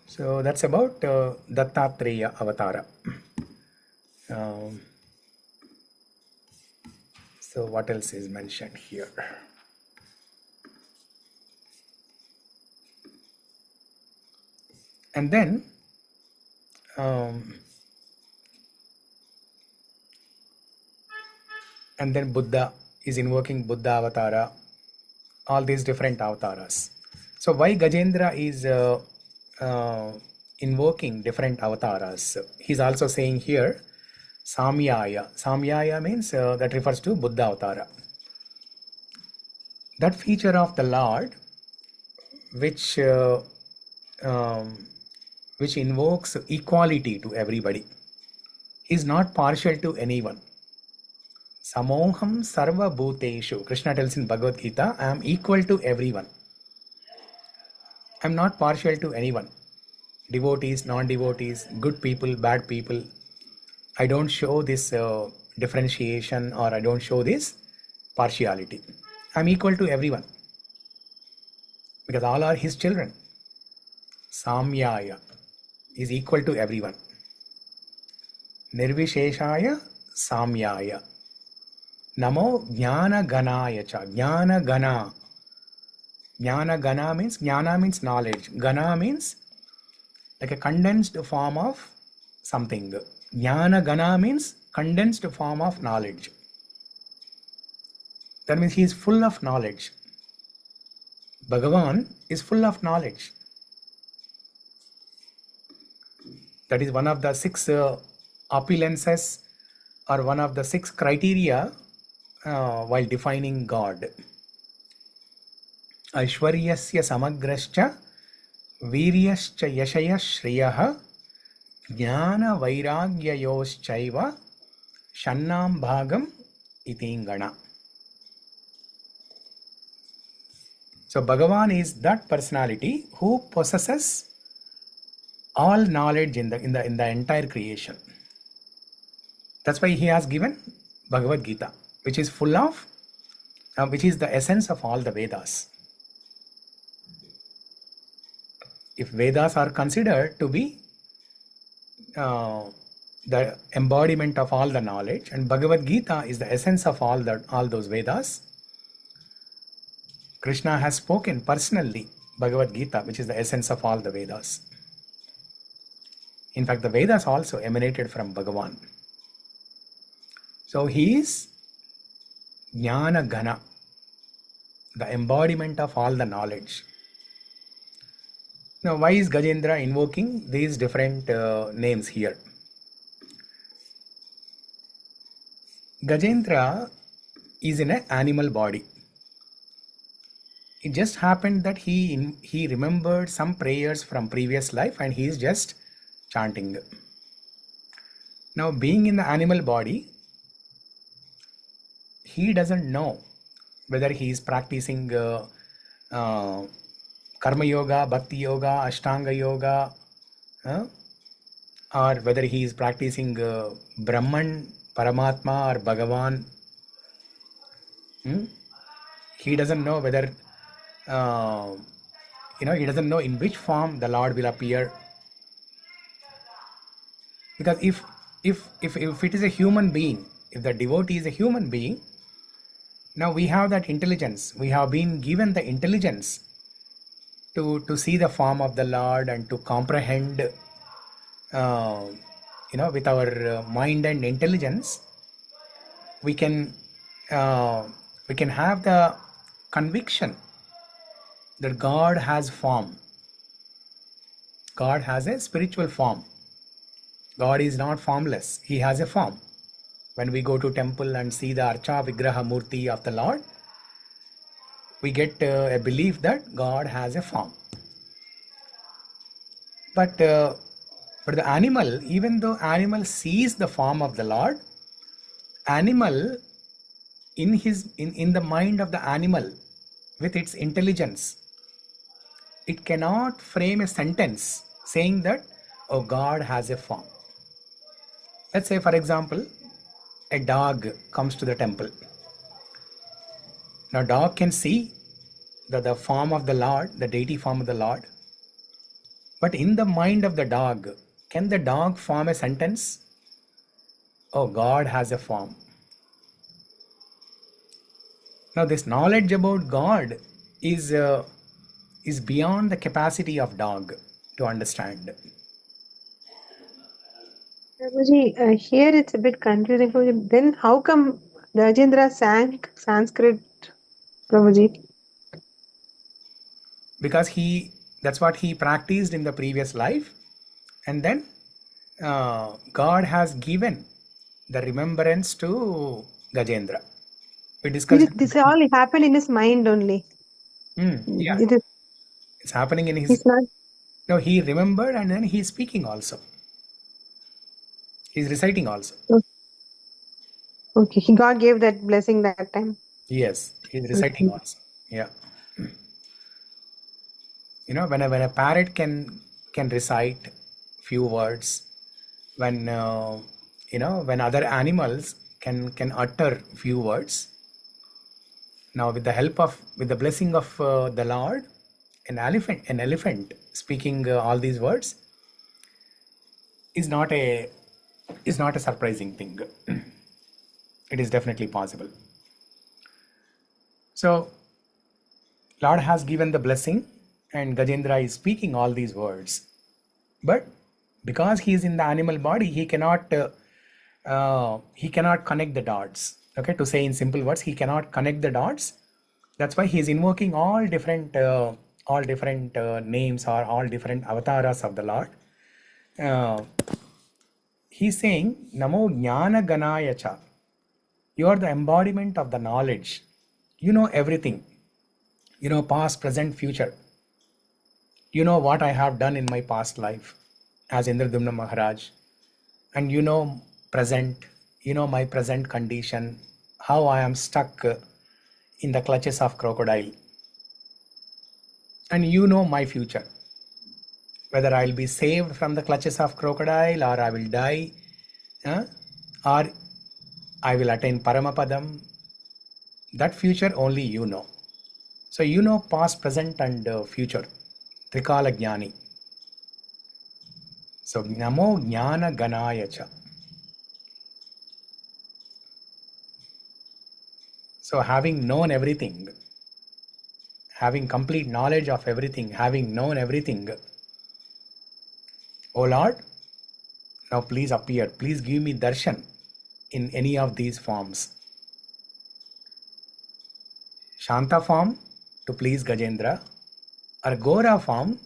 So that's about Dattatreya Avatara. So what else is mentioned here? And then Buddha is invoking Buddha Avatara, all these different Avataras. So why Gajendra is invoking different Avataras? He's also saying here Samyaya. Samyaya means that refers to Buddha Avatara. That feature of the Lord which invokes equality to everybody. He is not partial to anyone. Samoham sarva bhuteshu. Krishna tells in Bhagavad Gita, I am equal to everyone. I am not partial to anyone. Devotees, non-devotees, good people, bad people. I don't show this differentiation, or I don't show this partiality. I am equal to everyone. Because all are his children. Samyaya is equal to everyone. Nirvisheshaya Samyaya. Namo Jnana Ganaya cha. Jnana Gana. Jnana Gana means knowledge. Gana means like a condensed form of something. Jnana Gana means condensed form of knowledge. That means he is full of knowledge. Bhagavan is full of knowledge. That is one of the 6 opulences, or one of the 6 criteria while defining God. Aishwaryasya samagrascha viryascha yashaya shriyah jnana vairagyayoschaiva shannam bhagam itingana. So Bhagavan is that personality who possesses all knowledge in the entire creation. That's why he has given Bhagavad Gita, which is full of, which is the essence of all the Vedas. If Vedas are considered to be the embodiment of all the knowledge, and Bhagavad Gita is the essence of all those Vedas, Krishna has spoken personally Bhagavad Gita, which is the essence of all the Vedas. In fact, the Vedas also emanated from Bhagavan. So he is Jnana Gana, the embodiment of all the knowledge. Now, why is Gajendra invoking these different names here? Gajendra is in an animal body. It just happened that he remembered some prayers from previous life and he is just chanting. Now, being in the animal body, he doesn't know whether he is practicing Karma Yoga, Bhakti Yoga, Ashtanga Yoga, or whether he is practicing Brahman, Paramatma or Bhagavan. He doesn't know whether, he doesn't know in which form the Lord will appear. Because if it is a human being, if the devotee is a human being, now we have that intelligence. We have been given the intelligence to see the form of the Lord and to comprehend, with our mind and intelligence, we can have the conviction that God has form. God has a spiritual form. God is not formless. He has a form. When we go to temple and see the Archa Vigraha Murti of the Lord, we get a belief that God has a form. But the animal, even though animal sees the form of the Lord, animal in the mind of the animal, with its intelligence, it cannot frame a sentence saying that, oh, God has a form. Let's say, for example, a dog comes to the temple. Now, dog can see the form of the Lord, the deity form of the Lord. But in the mind of the dog, can the dog form a sentence? Oh, God has a form. Now, this knowledge about God is beyond the capacity of dog to understand. Prabhuji, here it's a bit confusing. Then how come Gajendra sang Sanskrit, Prabhuji? Because that's what he practiced in the previous life, and then God has given the remembrance to Gajendra. We discussed This all happened in his mind only. Yeah, it's happening in his. He's not. No, he remembered and then he's speaking also. He's reciting also. Okay, God gave that blessing that time. Yes, he's reciting also. Yeah. When a parrot can recite few words, when other animals can utter few words. Now, with the blessing of the Lord, an elephant speaking all these words is not a surprising thing. It is definitely possible. So, Lord has given the blessing, and Gajendra is speaking all these words. But because he is in the animal body, he cannot connect the dots. Okay, to say in simple words, he cannot connect the dots. That's why he is invoking all different names or all different avataras of the Lord. He's saying, Namo Jnana Ganaya Cha. You are the embodiment of the knowledge. You know everything. You know past, present, future. You know what I have done in my past life as Indradumna Maharaj. And you know present. You know my present condition. How I am stuck in the clutches of crocodile. And you know my future. Whether I'll be saved from the clutches of crocodile, or I will die, or I will attain Paramapadam. That future only you know. So you know past, present and future. Trikala Jnani. So Namo Jnana Ganaya Cha. So having known everything, having complete knowledge of everything, having known everything, O Lord, now please appear. Please give me darshan in any of these forms. Shanta form to please Gajendra, or Gora form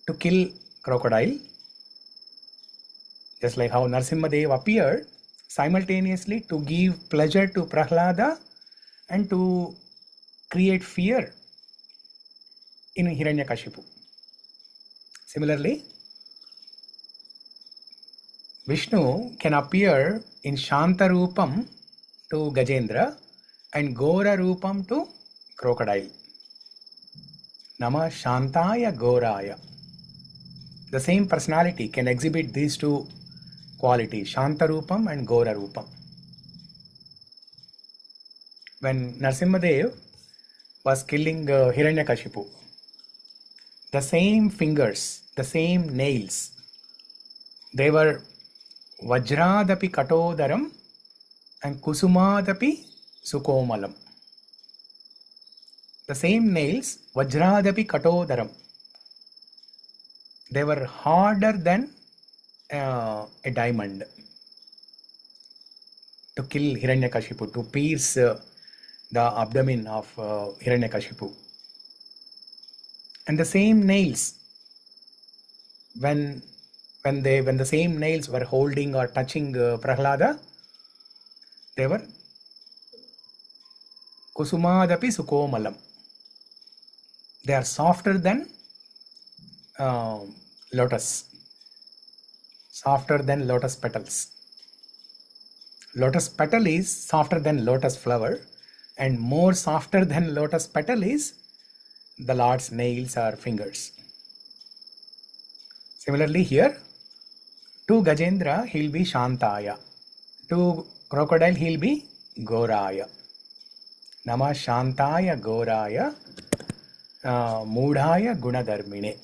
to kill crocodile. Just like how Narasimhadev appeared simultaneously to give pleasure to Prahlada and to create fear in Hiranyakashipu. Similarly, Vishnu can appear in Shanta Rupam to Gajendra and Gora Rupam to crocodile. Nama Shantaya Goraya. The same personality can exhibit these two qualities, Shanta Rupam and Gora Rupam. When Narasimhadev was killing Hiranyakashipu, the same fingers, the same nails, they were Vajradapi Katodaram and Kusumadapi Sukomalam. The same nails, Vajradapi Katodaram, they were harder than a diamond to kill Hiranyakashipu, to pierce the abdomen of Hiranyakashipu. And the same nails, when the same nails were holding or touching Prahlada, they were Kusumadapi Sukomalam. They are softer than lotus. Softer than lotus petals. Lotus petal is softer than lotus flower, and more softer than lotus petal is the Lord's nails or fingers. Similarly here, to Gajendra he'll be Shantaya. To crocodile he'll be Goraya. Nama Shantaya Goraya Mudhaya Gunadharmine.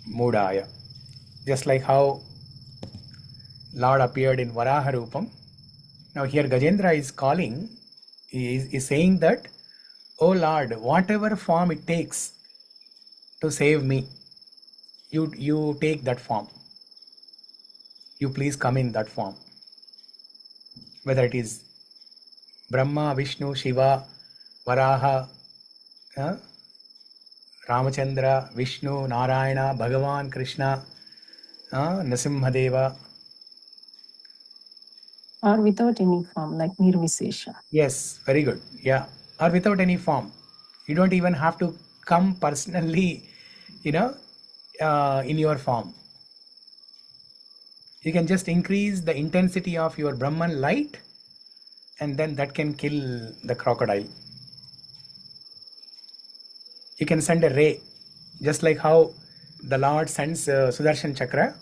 Mudhaya. Just like how Lord appeared in Varaha Rupam. Now here Gajendra is calling, is saying that, O Lord, whatever form it takes to save me, you take that form. You please come in that form. Whether it is Brahma, Vishnu, Shiva, Varaha, Ramachandra, Vishnu, Narayana, Bhagavan, Krishna, Narasimhadeva. Or without any form, like Nirvisesha. Yes, very good. Yeah. Or without any form. You don't even have to come personally, in your form. You can just increase the intensity of your Brahman light, and then that can kill the crocodile. You can send a ray, just like how the Lord sends Sudarshan Chakra.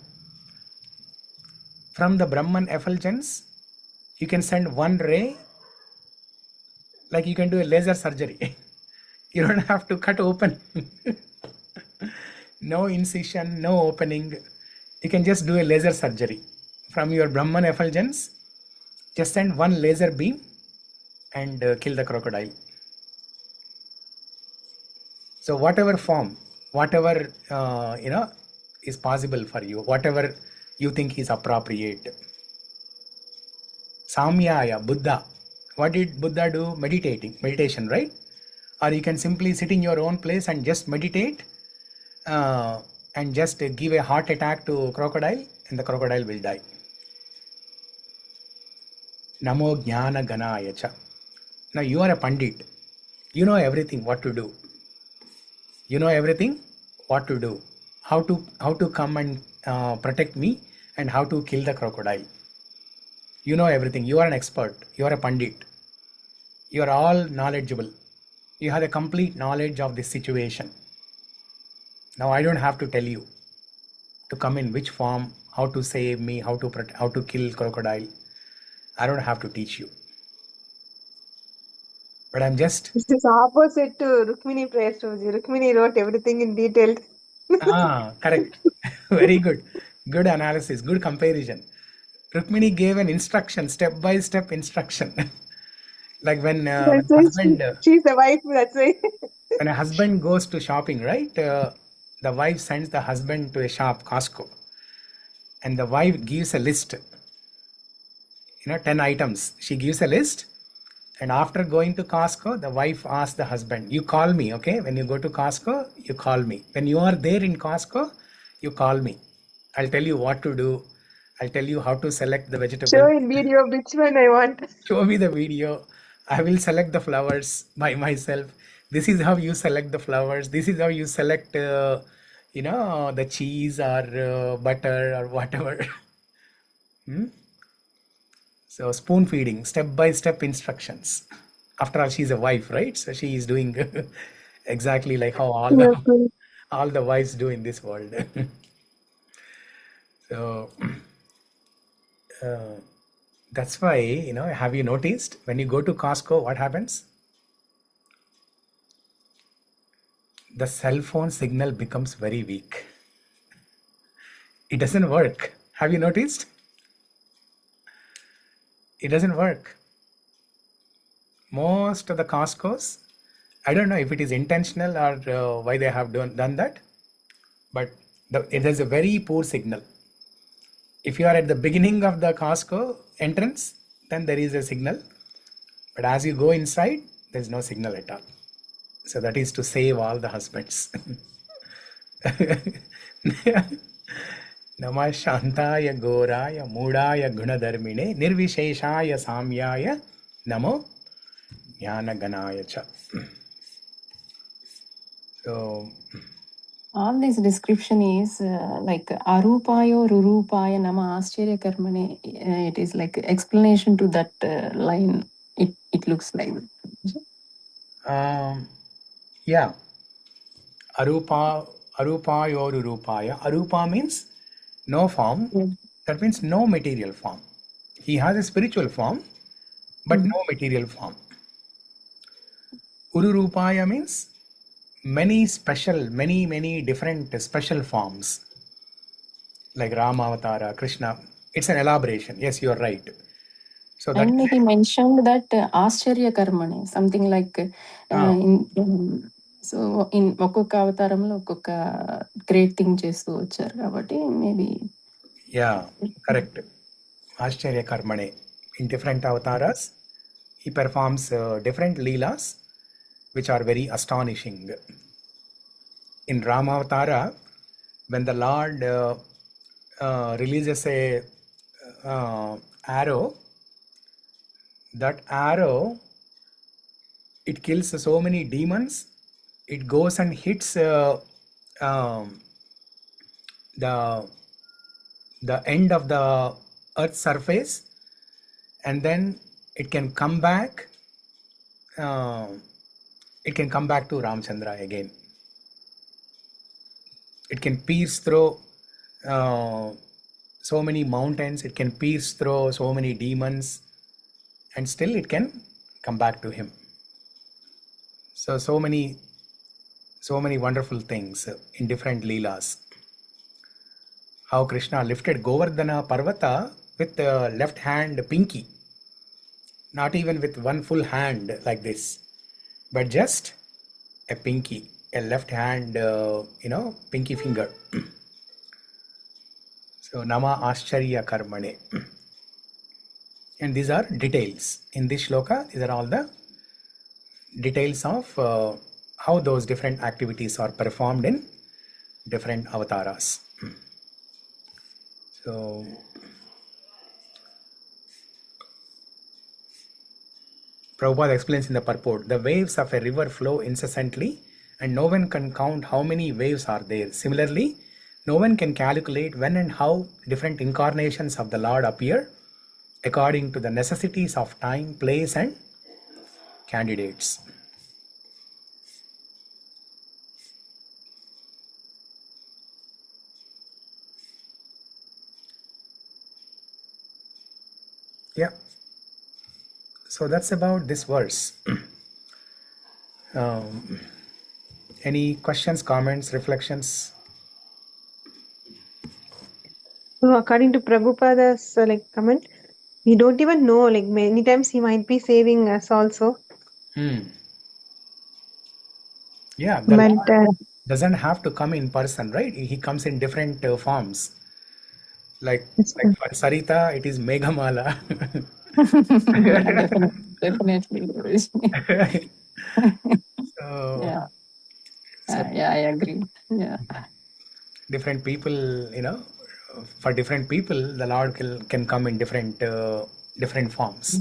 From the Brahman effulgence, you can send one ray, like you can do a laser surgery. You don't have to cut open. No incision, no opening. You can just do a laser surgery. From your Brahman effulgence, just send one laser beam and kill the crocodile. So whatever form, whatever is possible for you, whatever you think is appropriate. Samyaya, Buddha. What did Buddha do? Meditation, right? Or you can simply sit in your own place and just meditate and just give a heart attack to crocodile, and the crocodile will die. Namo Jnana Ganaya Cha. Now you are a Pandit. You know everything what to do. You know everything what to do. How to come and protect me, and how to kill the crocodile. You know everything. You are an expert. You are a Pandit. You are all knowledgeable. You have a complete knowledge of this situation. Now I don't have to tell you to come in which form, how to save me, how to kill crocodile. I don't have to teach you. But I'm just... This is opposite to Rukmini prayer, Prabhuji. Rukmini wrote everything in detail. Correct. Very good. Good analysis, good comparison. Rukmini gave an instruction, step-by-step instruction. Like when husband... She's the wife, that's why. When a husband goes to shopping, right? The wife sends the husband to a shop, Costco. And the wife gives a list. 10 items. She gives a list. And after going to Costco, the wife asks the husband, you call me, okay? When you go to Costco, you call me. When you are there in Costco, you call me. I'll tell you what to do. I'll tell you how to select the vegetable. Show in video which one I want. Show me the video. I will select the flowers by myself. This is how you select the flowers. This is how you select, the cheese or butter or whatever. So spoon feeding, step-by-step instructions. After all, she's a wife, right? So she is doing exactly like how all the wives do in this world. So that's why, have you noticed when you go to Costco, what happens? The cell phone signal becomes very weak. It doesn't work. Have you noticed? It doesn't work. Most of the Costco's, I don't know if it is intentional or why they have done that, but it is a very poor signal. If you are at the beginning of the Costco entrance, then there is a signal. But as you go inside, there is no signal at all. So that is to save all the husbands. Namah Shantaya Goraya Mudaya Gunadharmine Nirvisheshaya Samyaya Namo Jnana Ganaya Cha. So all this description is like Arupayo Rurupaya Nama Ascharya Karmane. It is like explanation to that line. It looks like. Yeah. Arupayo Rurupaya. Arupa means no form. That means no material form. He has a spiritual form, but no material form. Ururupaya means many different special forms. Like Rāma Avatara, Krishna. It's an elaboration. Yes, you are right. So that and he mentioned that Ascharya Karmane, something like so in ఒక్కొక్క అవతారంలో ఒక్కొక్క great thing చేస్తూ వచ్చారు కాబట్టి maybe. Yeah, correct. Ascharya Karmane. In different avataras, he performs different leelas, which are very astonishing. In Rāma Avatara, when the Lord releases a arrow, that arrow, it kills so many demons. It goes and hits the end of the earth's surface, and then it can come back. It can come back to Ramchandra again. It can pierce through so many mountains. It can pierce through so many demons, and still it can come back to him. So many wonderful things in different leelas. How Krishna lifted Govardhana Parvata with the left hand pinky. Not even with one full hand like this, but just a pinky, a left hand, pinky finger. So Nama Ascharya Karmane. And these are details. In this shloka, these are all the details of how those different activities are performed in different avataras. So Prabhupada explains in the purport, the waves of a river flow incessantly and no one can count how many waves are there. Similarly, no one can calculate when and how different incarnations of the Lord appear according to the necessities of time, place and candidates. Yeah. So that's about this verse. Any questions, comments, reflections? So according to Prabhupada's comment, we don't even know, like many times he might be saving us also. Yeah, the But Lord doesn't have to come in person, right? He comes in different forms. Like for Sarita, it is Meghamala. Definitely. So, Yeah. Yeah, I agree. Yeah. different people, for different people, the Lord can come in different forms.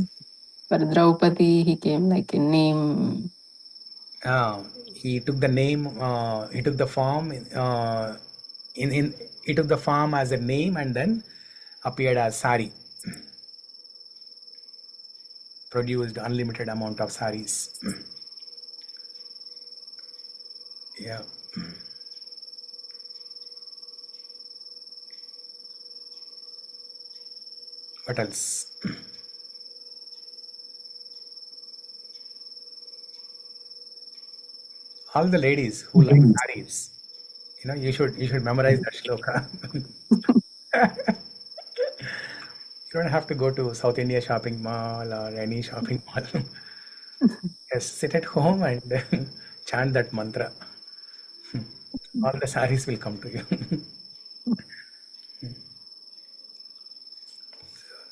For Draupadi, he came like a name. He took the name. He took the form. He took the form as a name and then appeared as sari. Produced unlimited amount of saris. Yeah. What else? All the ladies who like saris, you should memorize that shloka. You don't have to go to South India shopping mall or any shopping mall. Just sit at home and chant that mantra. All the saris will come to you.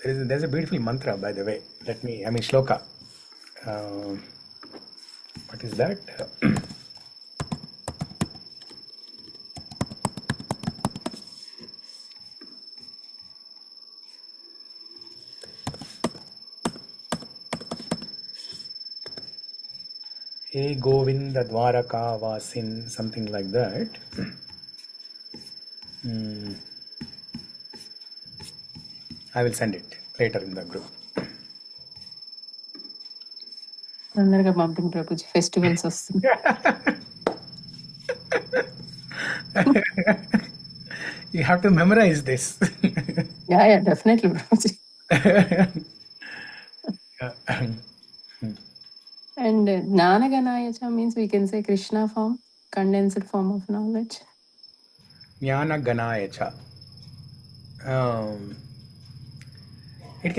There's a beautiful mantra, by the way. Shloka. What is that? Hey Govinda Dwaraka Vasin, something like that. I will send it later in the group. తొందరగా పంపిన Prabhuji festivals వస్తుంది. You have to memorize this. Yeah, definitely, Prabhuji. And Jnana-ganāya-ca means we can say Krishna form, condensed form of knowledge. Jnana-ganāya-ca. It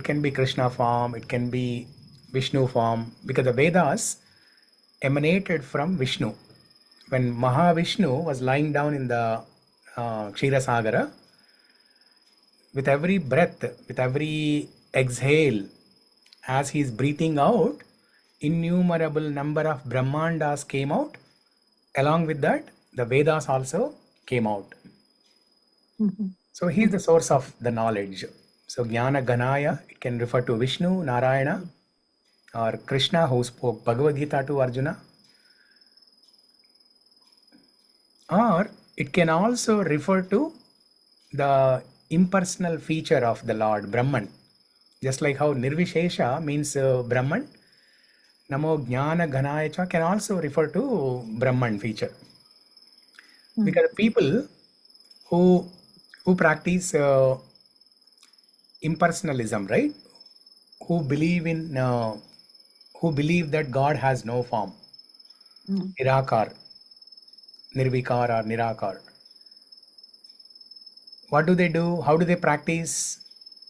can be Krishna form, it can be Vishnu form, because the Vedas emanated from Vishnu. When Mahavishnu was lying down in the Kshiṛasagara, with every breath, with every exhale, as he is breathing out, innumerable number of Brahmandas came out. Along with that, the Vedas also came out. So he is the source of the knowledge. So Jnana Ganaya, it can refer to Vishnu, Narayana, or Krishna, who spoke Bhagavad Gita to Arjuna. Or it can also refer to the impersonal feature of the Lord, Brahman. Just like how Nirvishesha means Brahman, Namo Jnana Ganaya can also refer to Brahman feature. Because people who practice impersonalism, right? Who believe that God has no form, Nirakar, Nirvikar or Nirakar. What do they do? How do they practice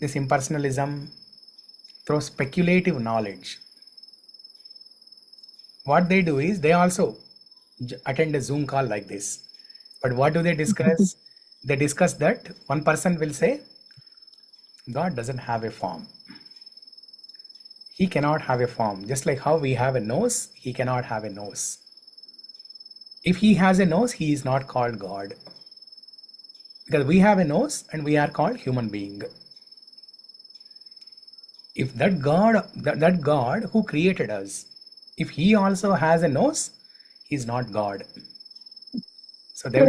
this impersonalism? Through speculative knowledge. What they do is they also attend a Zoom call like this. But what do they discuss? They discuss that one person will say, God doesn't have a form. He cannot have a form. Just like how we have a nose, he cannot have a nose. If he has a nose, he is not called God. Because we have a nose and we are called human being. If that God who created us, if he also has a nose, he is not God. So there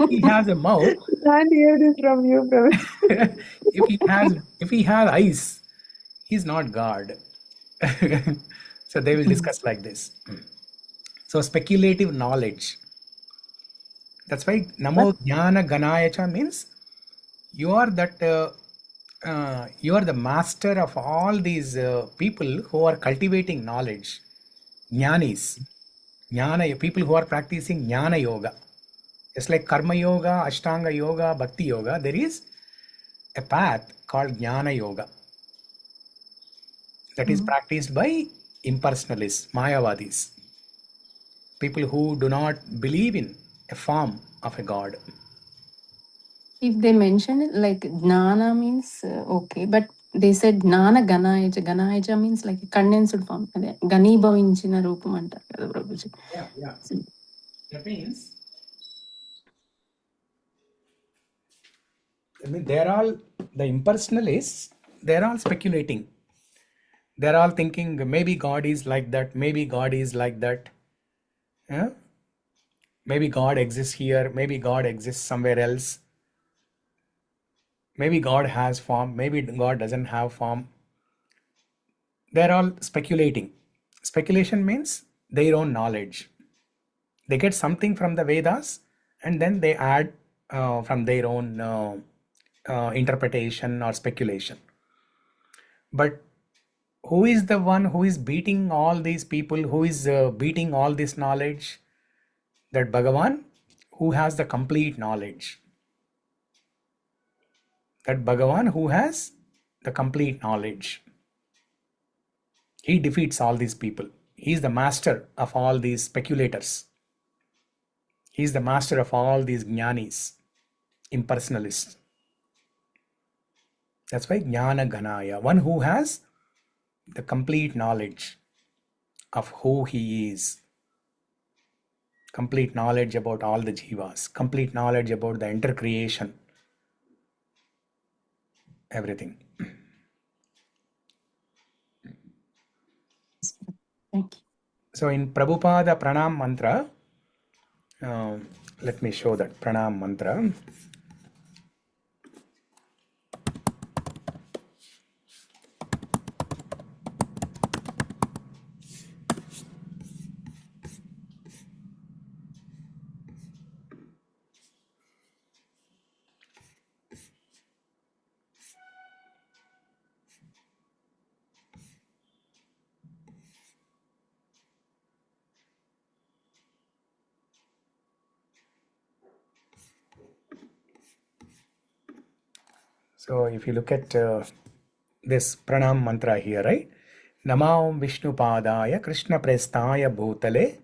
he has a mouth. Can't hear this from you, brother. if he has eyes, he's not God. So they will discuss like this. So speculative knowledge. That's why Namo Jnana Ganaya means you are that you are the master of all these people who are cultivating knowledge, jnanis, jnana, people who are practicing jnana yoga. It's like karma yoga, ashtanga yoga, bhakti yoga. There is a path called jnana yoga that is practiced by impersonalists, mayavadis, people who do not believe in a form of a god. If they mention it like Jnana means okay, but they said Jnana Ganayaja. Ganayaja means like a condensed form. Ganibhavinchina rupam antaru kada Prabhuji. Yeah. That means, they're all, the impersonalists, they're all speculating. They're all thinking maybe God is like that, maybe God is like that. Yeah? Maybe God exists here, maybe God exists somewhere else. Maybe God has form, maybe God doesn't have form. They're all speculating. Speculation means their own knowledge. They get something from the Vedas and then they add from their own interpretation or speculation. But who is the one who is beating all these people, who is beating all this knowledge? That Bhagavan, who has the complete knowledge. That Bhagavan who has the complete knowledge. He defeats all these people. He is the master of all these speculators. He is the master of all these jnanis, impersonalists. That's why Jnana Ganaya, one who has the complete knowledge of who he is, complete knowledge about all the jivas, complete knowledge about the intercreation, everything. Thank you. So in Prabhupada Pranam Mantra, let me show that Pranam Mantra. So if you look at this Pranam Mantra here, right? Namam Vishnu Padaya Krishna Prestaya Bhutale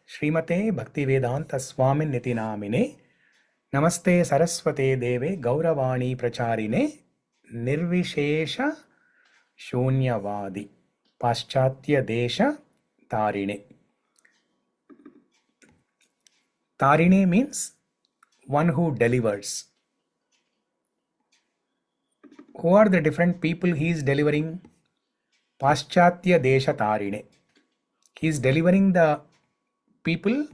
Srimate Bhakti Vedanta Swamin Niti Namine Namaste Saraswate Deve Gauravani Pracharine Nirvishesha Shunyavadi Paschatya Desha Tarine. Tarine means one who delivers. Who are the different people he is delivering? Paschatya Desha Tarine. He is delivering the people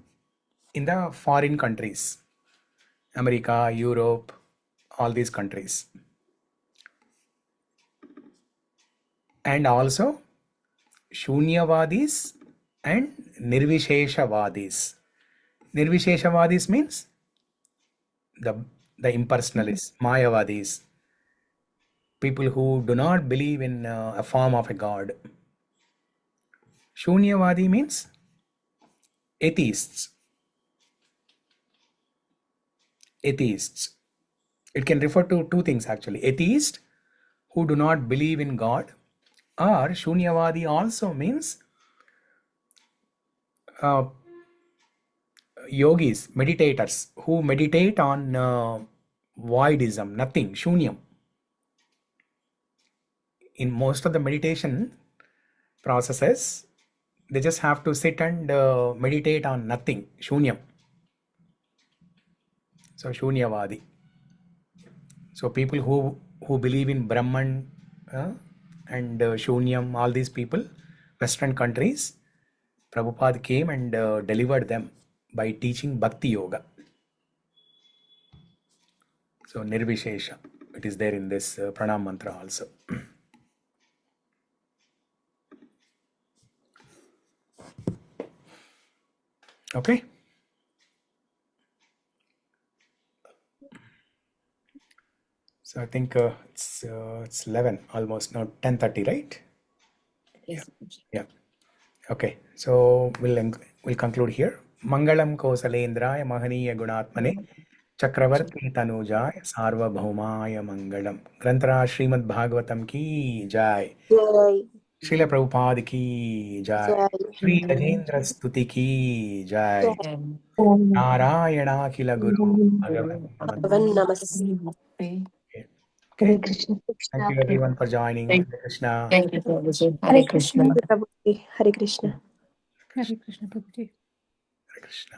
in the foreign countries. America, Europe, all these countries. And also Shunyavadis and Nirvisheshavadis. Nirvisheshavadis means the impersonalists, Mayavadis. People who do not believe in a form of a god. Shunyavadi means atheists. Atheists. It can refer to two things actually. Atheists who do not believe in God, or Shunyavadi also means yogis, meditators who meditate on voidism, nothing, shunyam. In most of the meditation processes, they just have to sit and meditate on nothing, shunyam. So Shunyavadi. So people who believe in Brahman and Shunyam, all these people, Western countries, Prabhupada came and delivered them by teaching Bhakti Yoga. So Nirvishesha, it is there in this Pranam Mantra also. Okay. So I think it's 11 almost now, 10:30, right? Yes. Yeah. Okay. So we'll conclude here. Mangalam Kosalendraya Mahaniya Gunatmane Chakravarti Tanujaya Sarvabhaumaya Mangalam. Grantara Śrīmad Bhāgavatam ki jai. Jai. Srila Prabhupada ki jai. Jai. Shri Gajendra Stuti ki jai. Jai. Narayana Kila Guru Bhagavan. Bhagavan namaste. Okay. Hare Krishna. Thank you everyone for joining. Thank Hare Krishna. Thank you, Prabhuji. Hare Krishna. Hare Krishna. Hare Krishna Prabhuji. Hare Krishna.